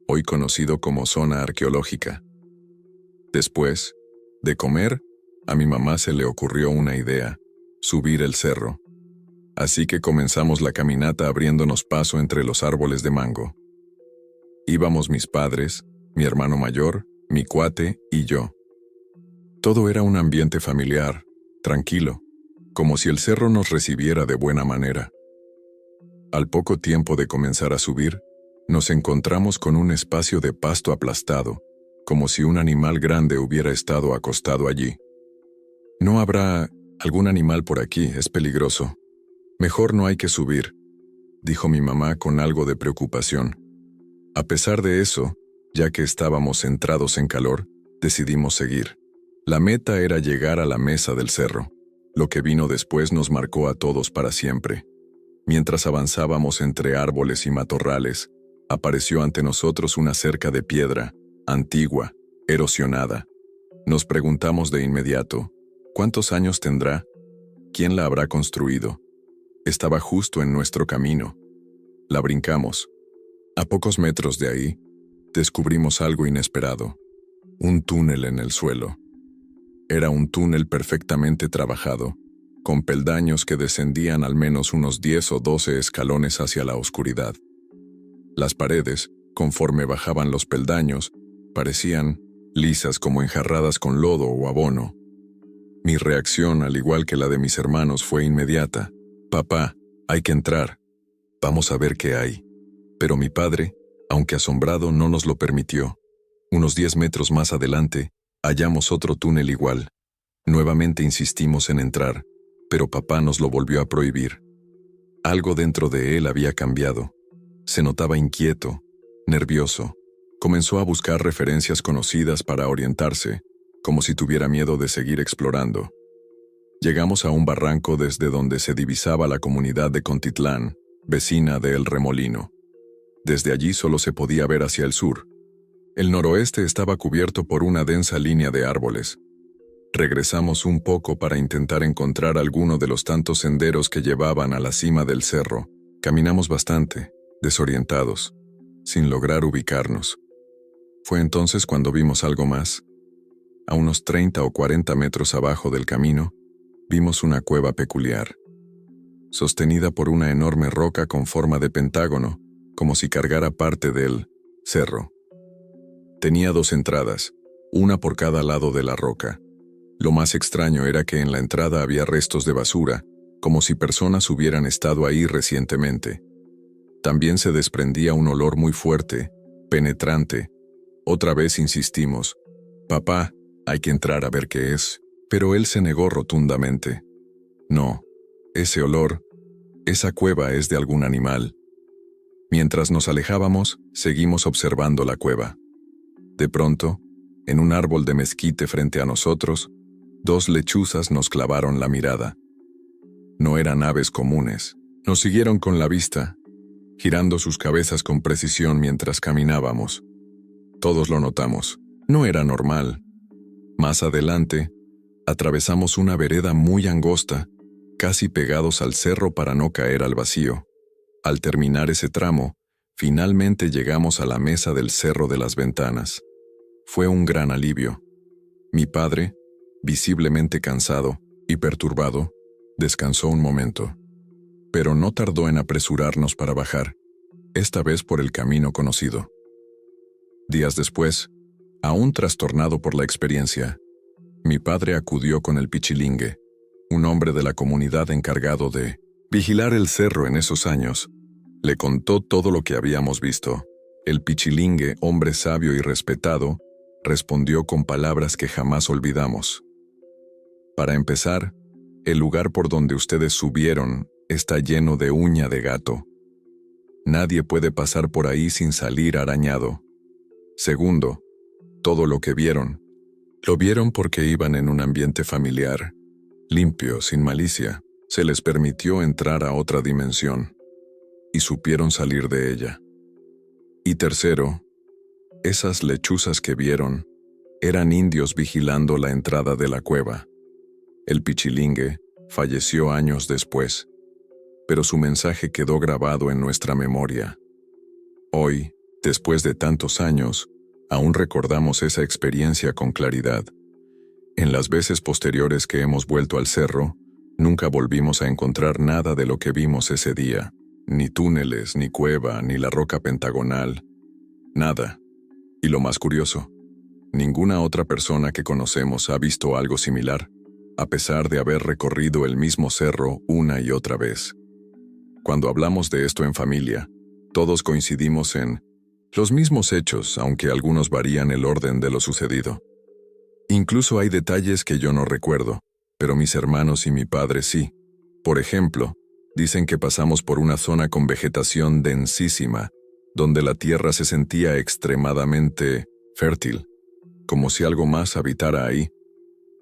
hoy conocido como zona arqueológica. Después de comer, a mi mamá se le ocurrió una idea: subir el cerro. Así que comenzamos la caminata abriéndonos paso entre los árboles de mango. Íbamos mis padres, mi hermano mayor, mi cuate y yo. Todo era un ambiente familiar, tranquilo, como si el cerro nos recibiera de buena manera. Al poco tiempo de comenzar a subir, nos encontramos con un espacio de pasto aplastado, como si un animal grande hubiera estado acostado allí. «No habrá algún animal por aquí, es peligroso. Mejor no hay que subir», dijo mi mamá con algo de preocupación. A pesar de eso, ya que estábamos centrados en calor, decidimos seguir. La meta era llegar a la mesa del cerro. Lo que vino después nos marcó a todos para siempre. Mientras avanzábamos entre árboles y matorrales, apareció ante nosotros una cerca de piedra, antigua, erosionada. Nos preguntamos de inmediato: ¿cuántos años tendrá? ¿Quién la habrá construido? Estaba justo en nuestro camino. La brincamos. A pocos metros de ahí, descubrimos algo inesperado. Un túnel en el suelo. Era un túnel perfectamente trabajado, con peldaños que descendían al menos unos 10 o 12 escalones hacia la oscuridad. Las paredes, conforme bajaban los peldaños, parecían lisas como enjarradas con lodo o abono. Mi reacción, al igual que la de mis hermanos, fue inmediata. «Papá, hay que entrar. Vamos a ver qué hay». Pero mi padre, aunque asombrado, no nos lo permitió. Unos 10 metros más adelante, hallamos otro túnel igual. Nuevamente insistimos en entrar, pero papá nos lo volvió a prohibir. Algo dentro de él había cambiado. Se notaba inquieto, nervioso. Comenzó a buscar referencias conocidas para orientarse, como si tuviera miedo de seguir explorando. Llegamos a un barranco desde donde se divisaba la comunidad de Contitlán, vecina de El Remolino. Desde allí solo se podía ver hacia el sur. El noroeste estaba cubierto por una densa línea de árboles. Regresamos un poco para intentar encontrar alguno de los tantos senderos que llevaban a la cima del cerro. Caminamos bastante, desorientados, sin lograr ubicarnos. Fue entonces cuando vimos algo más. A unos 30 o 40 metros abajo del camino, vimos una cueva peculiar, sostenida por una enorme roca con forma de pentágono, como si cargara parte del cerro. Tenía 2 entradas, una por cada lado de la roca. Lo más extraño era que en la entrada había restos de basura, como si personas hubieran estado ahí recientemente. También se desprendía un olor muy fuerte, penetrante. Otra vez insistimos: «Papá, hay que entrar a ver qué es». Pero él se negó rotundamente. «No, ese olor, esa cueva es de algún animal». Mientras nos alejábamos, seguimos observando la cueva. De pronto, en un árbol de mezquite frente a nosotros, 2 lechuzas nos clavaron la mirada. No eran aves comunes. Nos siguieron con la vista, girando sus cabezas con precisión mientras caminábamos. Todos lo notamos. No era normal. Más adelante, atravesamos una vereda muy angosta, casi pegados al cerro para no caer al vacío. Al terminar ese tramo, finalmente llegamos a la mesa del Cerro de las Ventanas. Fue un gran alivio. Mi padre, visiblemente cansado y perturbado, descansó un momento. Pero no tardó en apresurarnos para bajar, esta vez por el camino conocido. Días después, aún trastornado por la experiencia, mi padre acudió con el Pichilingue, un hombre de la comunidad encargado de vigilar el cerro en esos años. Le contó todo lo que habíamos visto. El Pichilingue, hombre sabio y respetado, respondió con palabras que jamás olvidamos. «Para empezar, el lugar por donde ustedes subieron está lleno de uña de gato. Nadie puede pasar por ahí sin salir arañado. Segundo, todo lo que vieron, lo vieron porque iban en un ambiente familiar, limpio, sin malicia. Se les permitió entrar a otra dimensión y supieron salir de ella. Y tercero, esas lechuzas que vieron eran indios vigilando la entrada de la cueva. El Pichilingue falleció años después, pero su mensaje quedó grabado en nuestra memoria. Hoy, después de tantos años, aún recordamos esa experiencia con claridad. En las veces posteriores que hemos vuelto al cerro, nunca volvimos a encontrar nada de lo que vimos ese día. Ni túneles, ni cueva, ni la roca pentagonal. Nada. Y lo más curioso, ninguna otra persona que conocemos ha visto algo similar, a pesar de haber recorrido el mismo cerro una y otra vez. Cuando hablamos de esto en familia, todos coincidimos en los mismos hechos, aunque algunos varían el orden de lo sucedido. Incluso hay detalles que yo no recuerdo, pero mis hermanos y mi padre sí. Por ejemplo, dicen que pasamos por una zona con vegetación densísima, donde la tierra se sentía extremadamente fértil, como si algo más habitara ahí.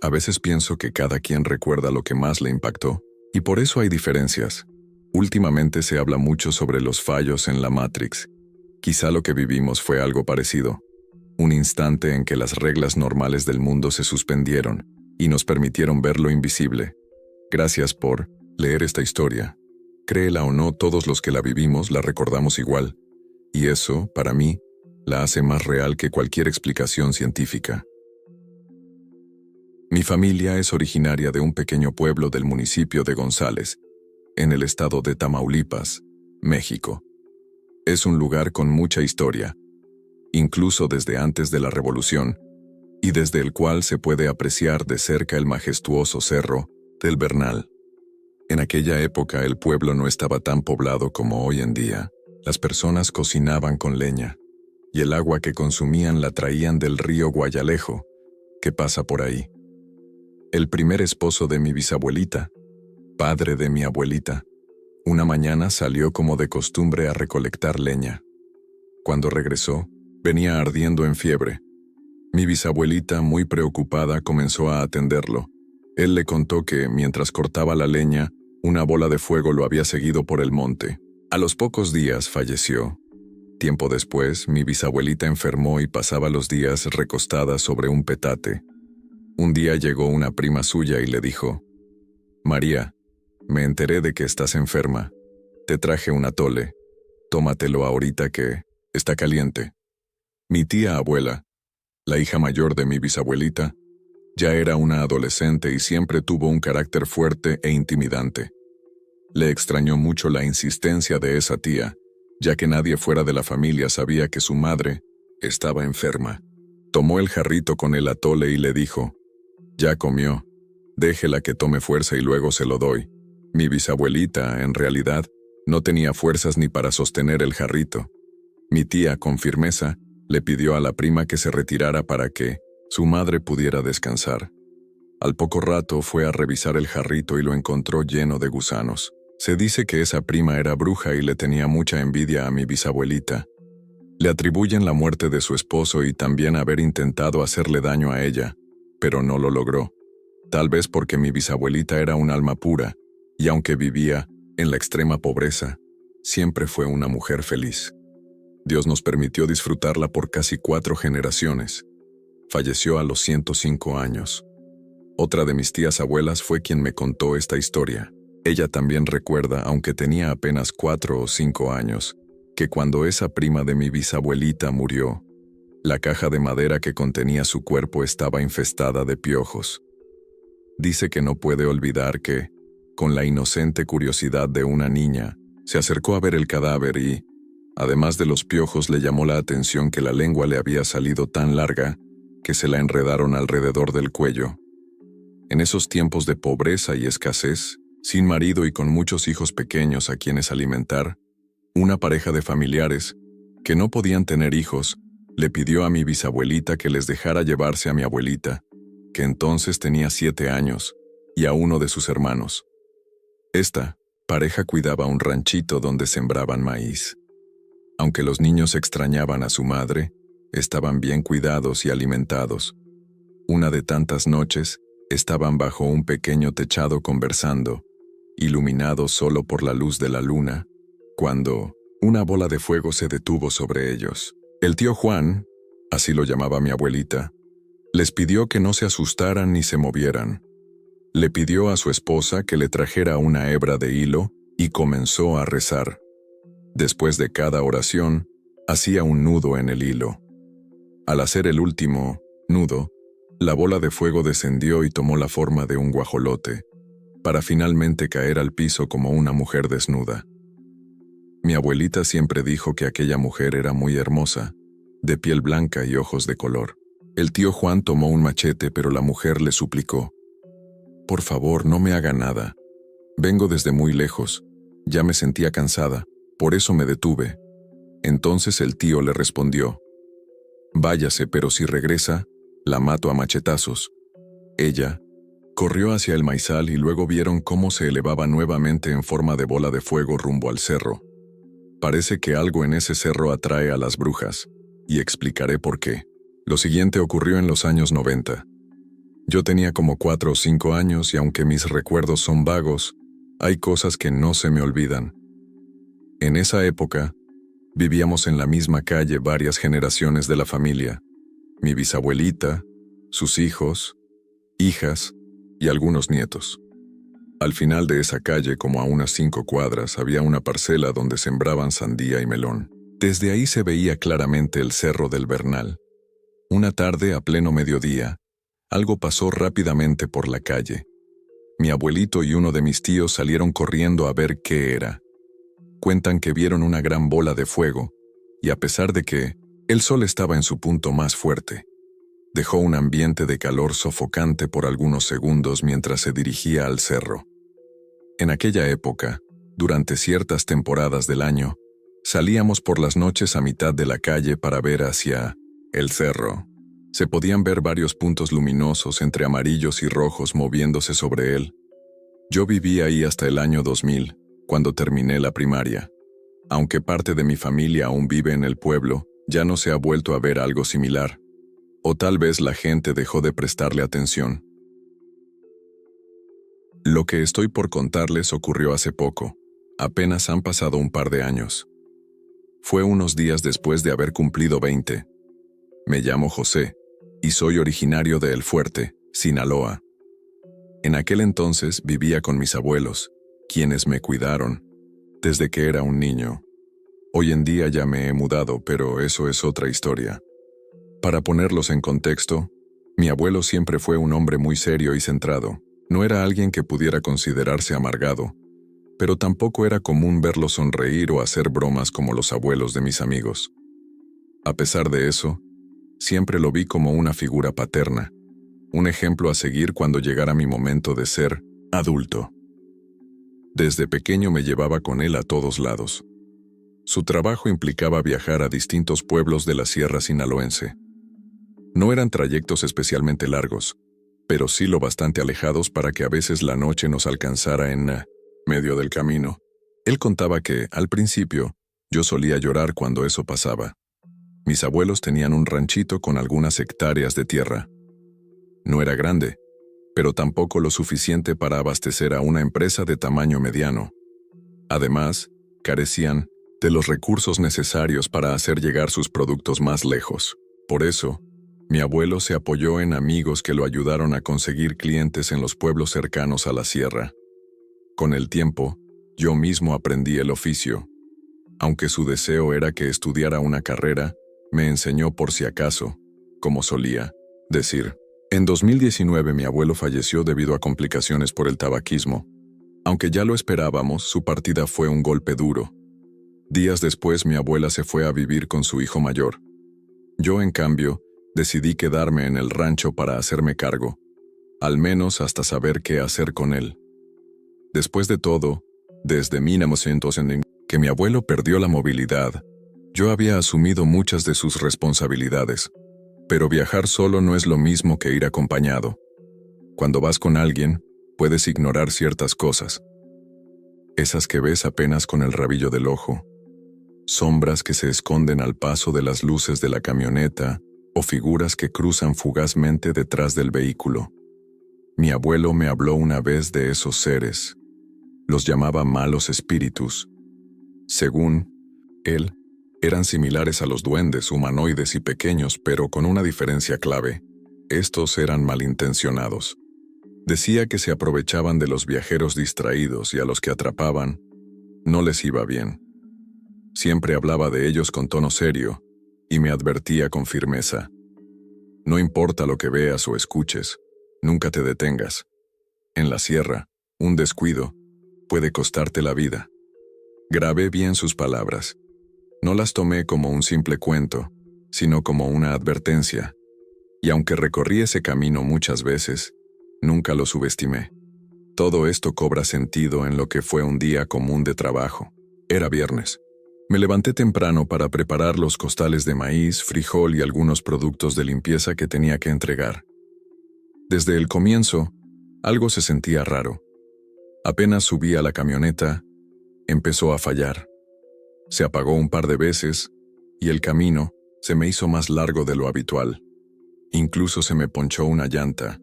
A veces pienso que cada quien recuerda lo que más le impactó, y por eso hay diferencias. Últimamente se habla mucho sobre los fallos en la Matrix. Quizá lo que vivimos fue algo parecido. Un instante en que las reglas normales del mundo se suspendieron y nos permitieron ver lo invisible. Gracias por leer esta historia. Créela o no, todos los que la vivimos la recordamos igual, y eso, para mí, la hace más real que cualquier explicación científica. Mi familia es originaria de un pequeño pueblo del municipio de González, en el estado de Tamaulipas, México. Es un lugar con mucha historia, incluso desde antes de la Revolución, y desde el cual se puede apreciar de cerca el majestuoso cerro del Bernal. En aquella época el pueblo no estaba tan poblado como hoy en día. Las personas cocinaban con leña, y el agua que consumían la traían del río Guayalejo, que pasa por ahí. El primer esposo de mi bisabuelita, padre de mi abuelita, una mañana salió como de costumbre a recolectar leña. Cuando regresó, venía ardiendo en fiebre. Mi bisabuelita, muy preocupada, comenzó a atenderlo. Él le contó que, mientras cortaba la leña, una bola de fuego lo había seguido por el monte. A los pocos días falleció. Tiempo después, mi bisabuelita enfermó y pasaba los días recostada sobre un petate. Un día llegó una prima suya y le dijo: «María, me enteré de que estás enferma. Te traje un atole. Tómatelo ahorita que está caliente». Mi tía abuela, la hija mayor de mi bisabuelita, ya era una adolescente y siempre tuvo un carácter fuerte e intimidante. Le extrañó mucho la insistencia de esa tía, ya que nadie fuera de la familia sabía que su madre estaba enferma. Tomó el jarrito con el atole y le dijo: «Ya comió, déjela que tome fuerza y luego se lo doy». Mi bisabuelita, en realidad, no tenía fuerzas ni para sostener el jarrito. Mi tía, con firmeza, le pidió a la prima que se retirara para que su madre pudiera descansar. Al poco rato fue a revisar el jarrito y lo encontró lleno de gusanos. Se dice que esa prima era bruja y le tenía mucha envidia a mi bisabuelita. Le atribuyen la muerte de su esposo y también haber intentado hacerle daño a ella, pero no lo logró. Tal vez porque mi bisabuelita era un alma pura, y aunque vivía en la extrema pobreza, siempre fue una mujer feliz. Dios nos permitió disfrutarla por casi 4 generaciones. Falleció a los 105 años. Otra de mis tías abuelas fue quien me contó esta historia. Ella también recuerda, aunque tenía apenas 4 o 5 años, que cuando esa prima de mi bisabuelita murió, la caja de madera que contenía su cuerpo estaba infestada de piojos. Dice que no puede olvidar que, con la inocente curiosidad de una niña, se acercó a ver el cadáver y, además de los piojos, le llamó la atención que la lengua le había salido tan larga que se la enredaron alrededor del cuello. En esos tiempos de pobreza y escasez, sin marido y con muchos hijos pequeños a quienes alimentar, una pareja de familiares, que no podían tener hijos, le pidió a mi bisabuelita que les dejara llevarse a mi abuelita, que entonces tenía 7 años, y a uno de sus hermanos. Esta pareja cuidaba un ranchito donde sembraban maíz. Aunque los niños extrañaban a su madre, estaban bien cuidados y alimentados. Una de tantas noches, estaban bajo un pequeño techado conversando, iluminados solo por la luz de la luna, cuando una bola de fuego se detuvo sobre ellos. El tío Juan, así lo llamaba mi abuelita, les pidió que no se asustaran ni se movieran. Le pidió a su esposa que le trajera una hebra de hilo y comenzó a rezar. Después de cada oración, hacía un nudo en el hilo. Al hacer el último nudo, la bola de fuego descendió y tomó la forma de un guajolote, para finalmente caer al piso como una mujer desnuda. Mi abuelita siempre dijo que aquella mujer era muy hermosa, de piel blanca y ojos de color. El tío Juan tomó un machete, pero la mujer le suplicó: «Por favor, no me haga nada. Vengo desde muy lejos. Ya me sentía cansada, por eso me detuve». Entonces el tío le respondió: «Váyase, pero si regresa, la mato a machetazos». Ella corrió hacia el maizal y luego vieron cómo se elevaba nuevamente en forma de bola de fuego rumbo al cerro. Parece que algo en ese cerro atrae a las brujas, y explicaré por qué. Lo siguiente ocurrió en los años 90. Yo tenía como 4 o 5 años y aunque mis recuerdos son vagos, hay cosas que no se me olvidan. En esa época, vivíamos en la misma calle varias generaciones de la familia, mi bisabuelita, sus hijos, hijas y algunos nietos. Al final de esa calle, como a unas 5 cuadras, había una parcela donde sembraban sandía y melón. Desde ahí se veía claramente el Cerro del Bernal. Una tarde, a pleno mediodía, algo pasó rápidamente por la calle. Mi abuelito y uno de mis tíos salieron corriendo a ver qué era. Cuentan que vieron una gran bola de fuego, y a pesar de que el sol estaba en su punto más fuerte, dejó un ambiente de calor sofocante por algunos segundos mientras se dirigía al cerro. En aquella época, durante ciertas temporadas del año, salíamos por las noches a mitad de la calle para ver hacia el cerro. Se podían ver varios puntos luminosos entre amarillos y rojos moviéndose sobre él. Yo viví ahí hasta el año 2000, cuando terminé la primaria. Aunque parte de mi familia aún vive en el pueblo, ya no se ha vuelto a ver algo similar. O tal vez la gente dejó de prestarle atención. Lo que estoy por contarles ocurrió hace poco. Apenas han pasado un par de años. Fue unos días después de haber cumplido 20. Me llamo José, y soy originario de El Fuerte, Sinaloa. En aquel entonces vivía con mis abuelos, quienes me cuidaron desde que era un niño. Hoy en día ya me he mudado, pero eso es otra historia. Para ponerlos en contexto, mi abuelo siempre fue un hombre muy serio y centrado. No era alguien que pudiera considerarse amargado, pero tampoco era común verlo sonreír o hacer bromas como los abuelos de mis amigos. A pesar de eso, siempre lo vi como una figura paterna, un ejemplo a seguir cuando llegara mi momento de ser adulto. Desde pequeño me llevaba con él a todos lados. Su trabajo implicaba viajar a distintos pueblos de la sierra sinaloense. No eran trayectos especialmente largos, pero sí lo bastante alejados para que a veces la noche nos alcanzara en medio del camino. Él contaba que, al principio, yo solía llorar cuando eso pasaba. Mis abuelos tenían un ranchito con algunas hectáreas de tierra. No era grande, pero tampoco lo suficiente para abastecer a una empresa de tamaño mediano. Además, carecían de los recursos necesarios para hacer llegar sus productos más lejos. Por eso, mi abuelo se apoyó en amigos que lo ayudaron a conseguir clientes en los pueblos cercanos a la sierra. Con el tiempo, yo mismo aprendí el oficio. Aunque su deseo era que estudiara una carrera, me enseñó por si acaso, como solía decir. En 2019 mi abuelo falleció debido a complicaciones por el tabaquismo. Aunque ya lo esperábamos, su partida fue un golpe duro. Días después mi abuela se fue a vivir con su hijo mayor. Yo, en cambio, decidí quedarme en el rancho para hacerme cargo, al menos hasta saber qué hacer con él. Después de todo, desde 1900 que mi abuelo perdió la movilidad, yo había asumido muchas de sus responsabilidades. Pero viajar solo no es lo mismo que ir acompañado. Cuando vas con alguien, puedes ignorar ciertas cosas. Esas que ves apenas con el rabillo del ojo. Sombras que se esconden al paso de las luces de la camioneta o figuras que cruzan fugazmente detrás del vehículo. Mi abuelo me habló una vez de esos seres. Los llamaba malos espíritus. Según él, eran similares a los duendes, humanoides y pequeños, pero con una diferencia clave. Estos eran malintencionados. Decía que se aprovechaban de los viajeros distraídos y a los que atrapaban, no les iba bien. Siempre hablaba de ellos con tono serio y me advertía con firmeza. No importa lo que veas o escuches, nunca te detengas. En la sierra, un descuido puede costarte la vida. Grabé bien sus palabras. No las tomé como un simple cuento, sino como una advertencia. Y aunque recorrí ese camino muchas veces, nunca lo subestimé. Todo esto cobra sentido en lo que fue un día común de trabajo. Era viernes. Me levanté temprano para preparar los costales de maíz, frijol y algunos productos de limpieza que tenía que entregar. Desde el comienzo, algo se sentía raro. Apenas subí a la camioneta, empezó a fallar. Se apagó un par de veces, y el camino se me hizo más largo de lo habitual. Incluso se me ponchó una llanta.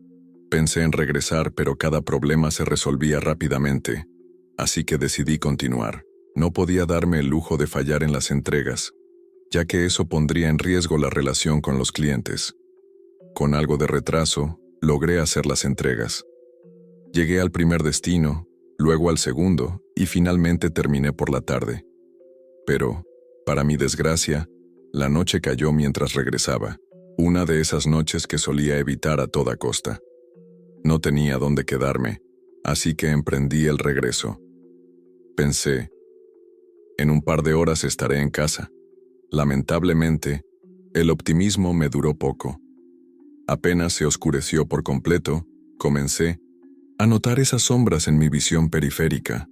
Pensé en regresar, pero cada problema se resolvía rápidamente, así que decidí continuar. No podía darme el lujo de fallar en las entregas, ya que eso pondría en riesgo la relación con los clientes. Con algo de retraso, logré hacer las entregas. Llegué al primer destino, luego al segundo, y finalmente terminé por la tarde. Pero, para mi desgracia, la noche cayó mientras regresaba, una de esas noches que solía evitar a toda costa. No tenía dónde quedarme, así que emprendí el regreso. Pensé, en un par de horas estaré en casa. Lamentablemente, el optimismo me duró poco. Apenas se oscureció por completo, comencé a notar esas sombras en mi visión periférica.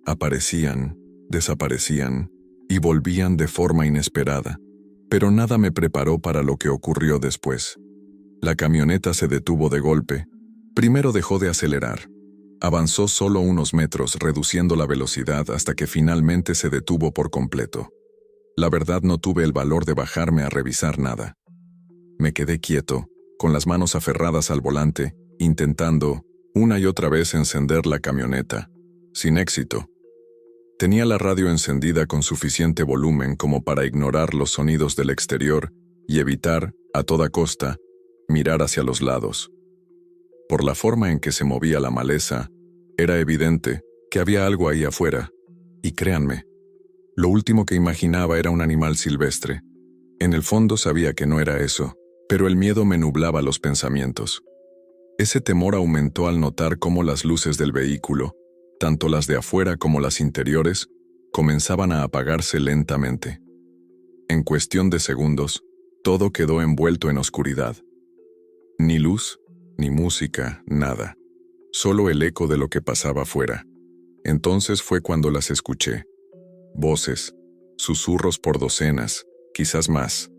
Aparecían, desaparecían y volvían de forma inesperada, pero nada me preparó para lo que ocurrió después. La camioneta se detuvo de golpe. Primero dejó de acelerar. Avanzó solo unos metros, reduciendo la velocidad hasta que finalmente se detuvo por completo. La verdad, no tuve el valor de bajarme a revisar nada. Me quedé quieto, con las manos aferradas al volante, intentando, una y otra vez, encender la camioneta. Sin éxito. Tenía la radio encendida con suficiente volumen como para ignorar los sonidos del exterior y evitar, a toda costa, mirar hacia los lados. Por la forma en que se movía la maleza, era evidente que había algo ahí afuera, y créanme, lo último que imaginaba era un animal silvestre. En el fondo sabía que no era eso, pero el miedo me nublaba los pensamientos. Ese temor aumentó al notar cómo las luces del vehículo, tanto las de afuera como las interiores, comenzaban a apagarse lentamente. En cuestión de segundos, todo quedó envuelto en oscuridad. Ni luz, ni música, nada. Solo el eco de lo que pasaba afuera. Entonces fue cuando las escuché. Voces, susurros por docenas, quizás más.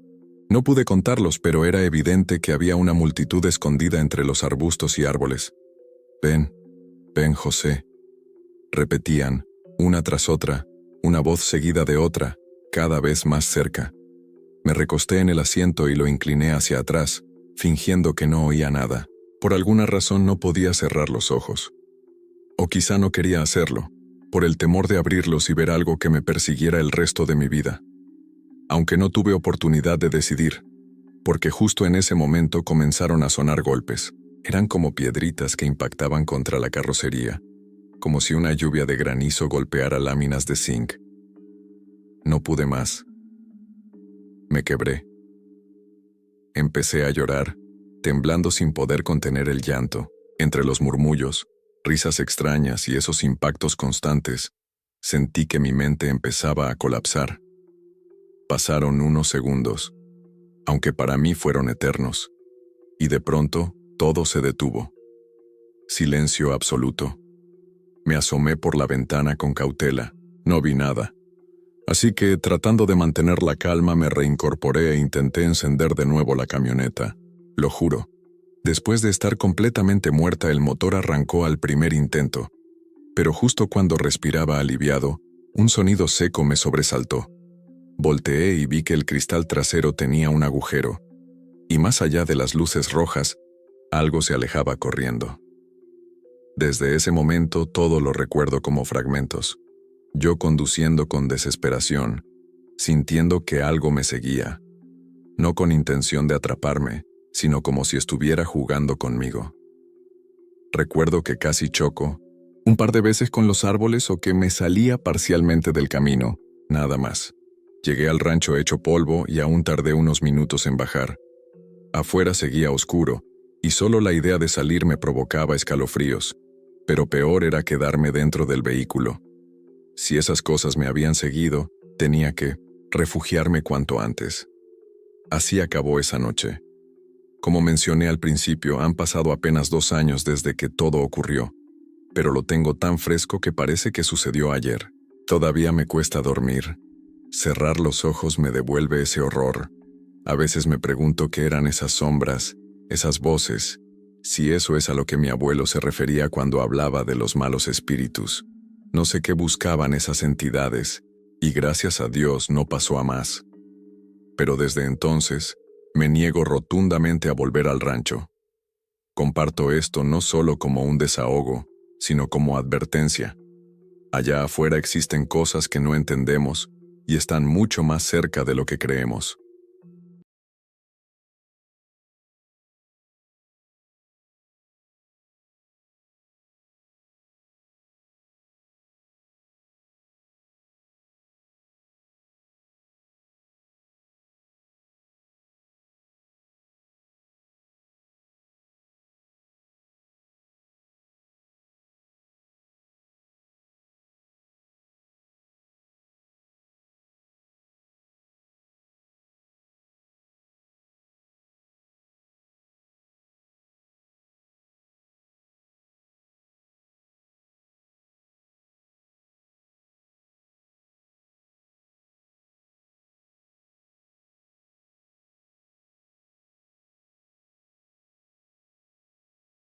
No pude contarlos, pero era evidente que había una multitud escondida entre los arbustos y árboles. «Ven, ven, José», repetían, una tras otra, una voz seguida de otra, cada vez más cerca. Me recosté en el asiento y lo incliné hacia atrás, fingiendo que no oía nada. Por alguna razón no podía cerrar los ojos. O quizá no quería hacerlo, por el temor de abrirlos y ver algo que me persiguiera el resto de mi vida. Aunque no tuve oportunidad de decidir, porque justo en ese momento comenzaron a sonar golpes. Eran como piedritas que impactaban contra la carrocería, como si una lluvia de granizo golpeara láminas de zinc. No pude más. Me quebré. Empecé a llorar, temblando sin poder contener el llanto. Entre los murmullos, risas extrañas y esos impactos constantes, sentí que mi mente empezaba a colapsar. Pasaron unos segundos, aunque para mí fueron eternos, y de pronto todo se detuvo. Silencio absoluto. Me asomé por la ventana con cautela. No vi nada. Así que, tratando de mantener la calma, me reincorporé e intenté encender de nuevo la camioneta. Lo juro. Después de estar completamente muerta, el motor arrancó al primer intento. Pero justo cuando respiraba aliviado, un sonido seco me sobresaltó. Volteé y vi que el cristal trasero tenía un agujero. Y más allá de las luces rojas, algo se alejaba corriendo. Desde ese momento todo lo recuerdo como fragmentos. Yo conduciendo con desesperación, sintiendo que algo me seguía. No con intención de atraparme, sino como si estuviera jugando conmigo. Recuerdo que casi choco, un par de veces con los árboles o que me salía parcialmente del camino, nada más. Llegué al rancho hecho polvo y aún tardé unos minutos en bajar. Afuera seguía oscuro, y solo la idea de salir me provocaba escalofríos, pero peor era quedarme dentro del vehículo. Si esas cosas me habían seguido, tenía que refugiarme cuanto antes. Así acabó esa noche. Como mencioné al principio, han pasado apenas 2 años desde que todo ocurrió, pero lo tengo tan fresco que parece que sucedió ayer. Todavía me cuesta dormir. Cerrar los ojos me devuelve ese horror. A veces me pregunto qué eran esas sombras, esas voces, si eso es a lo que mi abuelo se refería cuando hablaba de los malos espíritus. No sé qué buscaban esas entidades, y gracias a Dios no pasó a más. Pero desde entonces, me niego rotundamente a volver al rancho. Comparto esto no solo como un desahogo, sino como advertencia. Allá afuera existen cosas que no entendemos y están mucho más cerca de lo que creemos.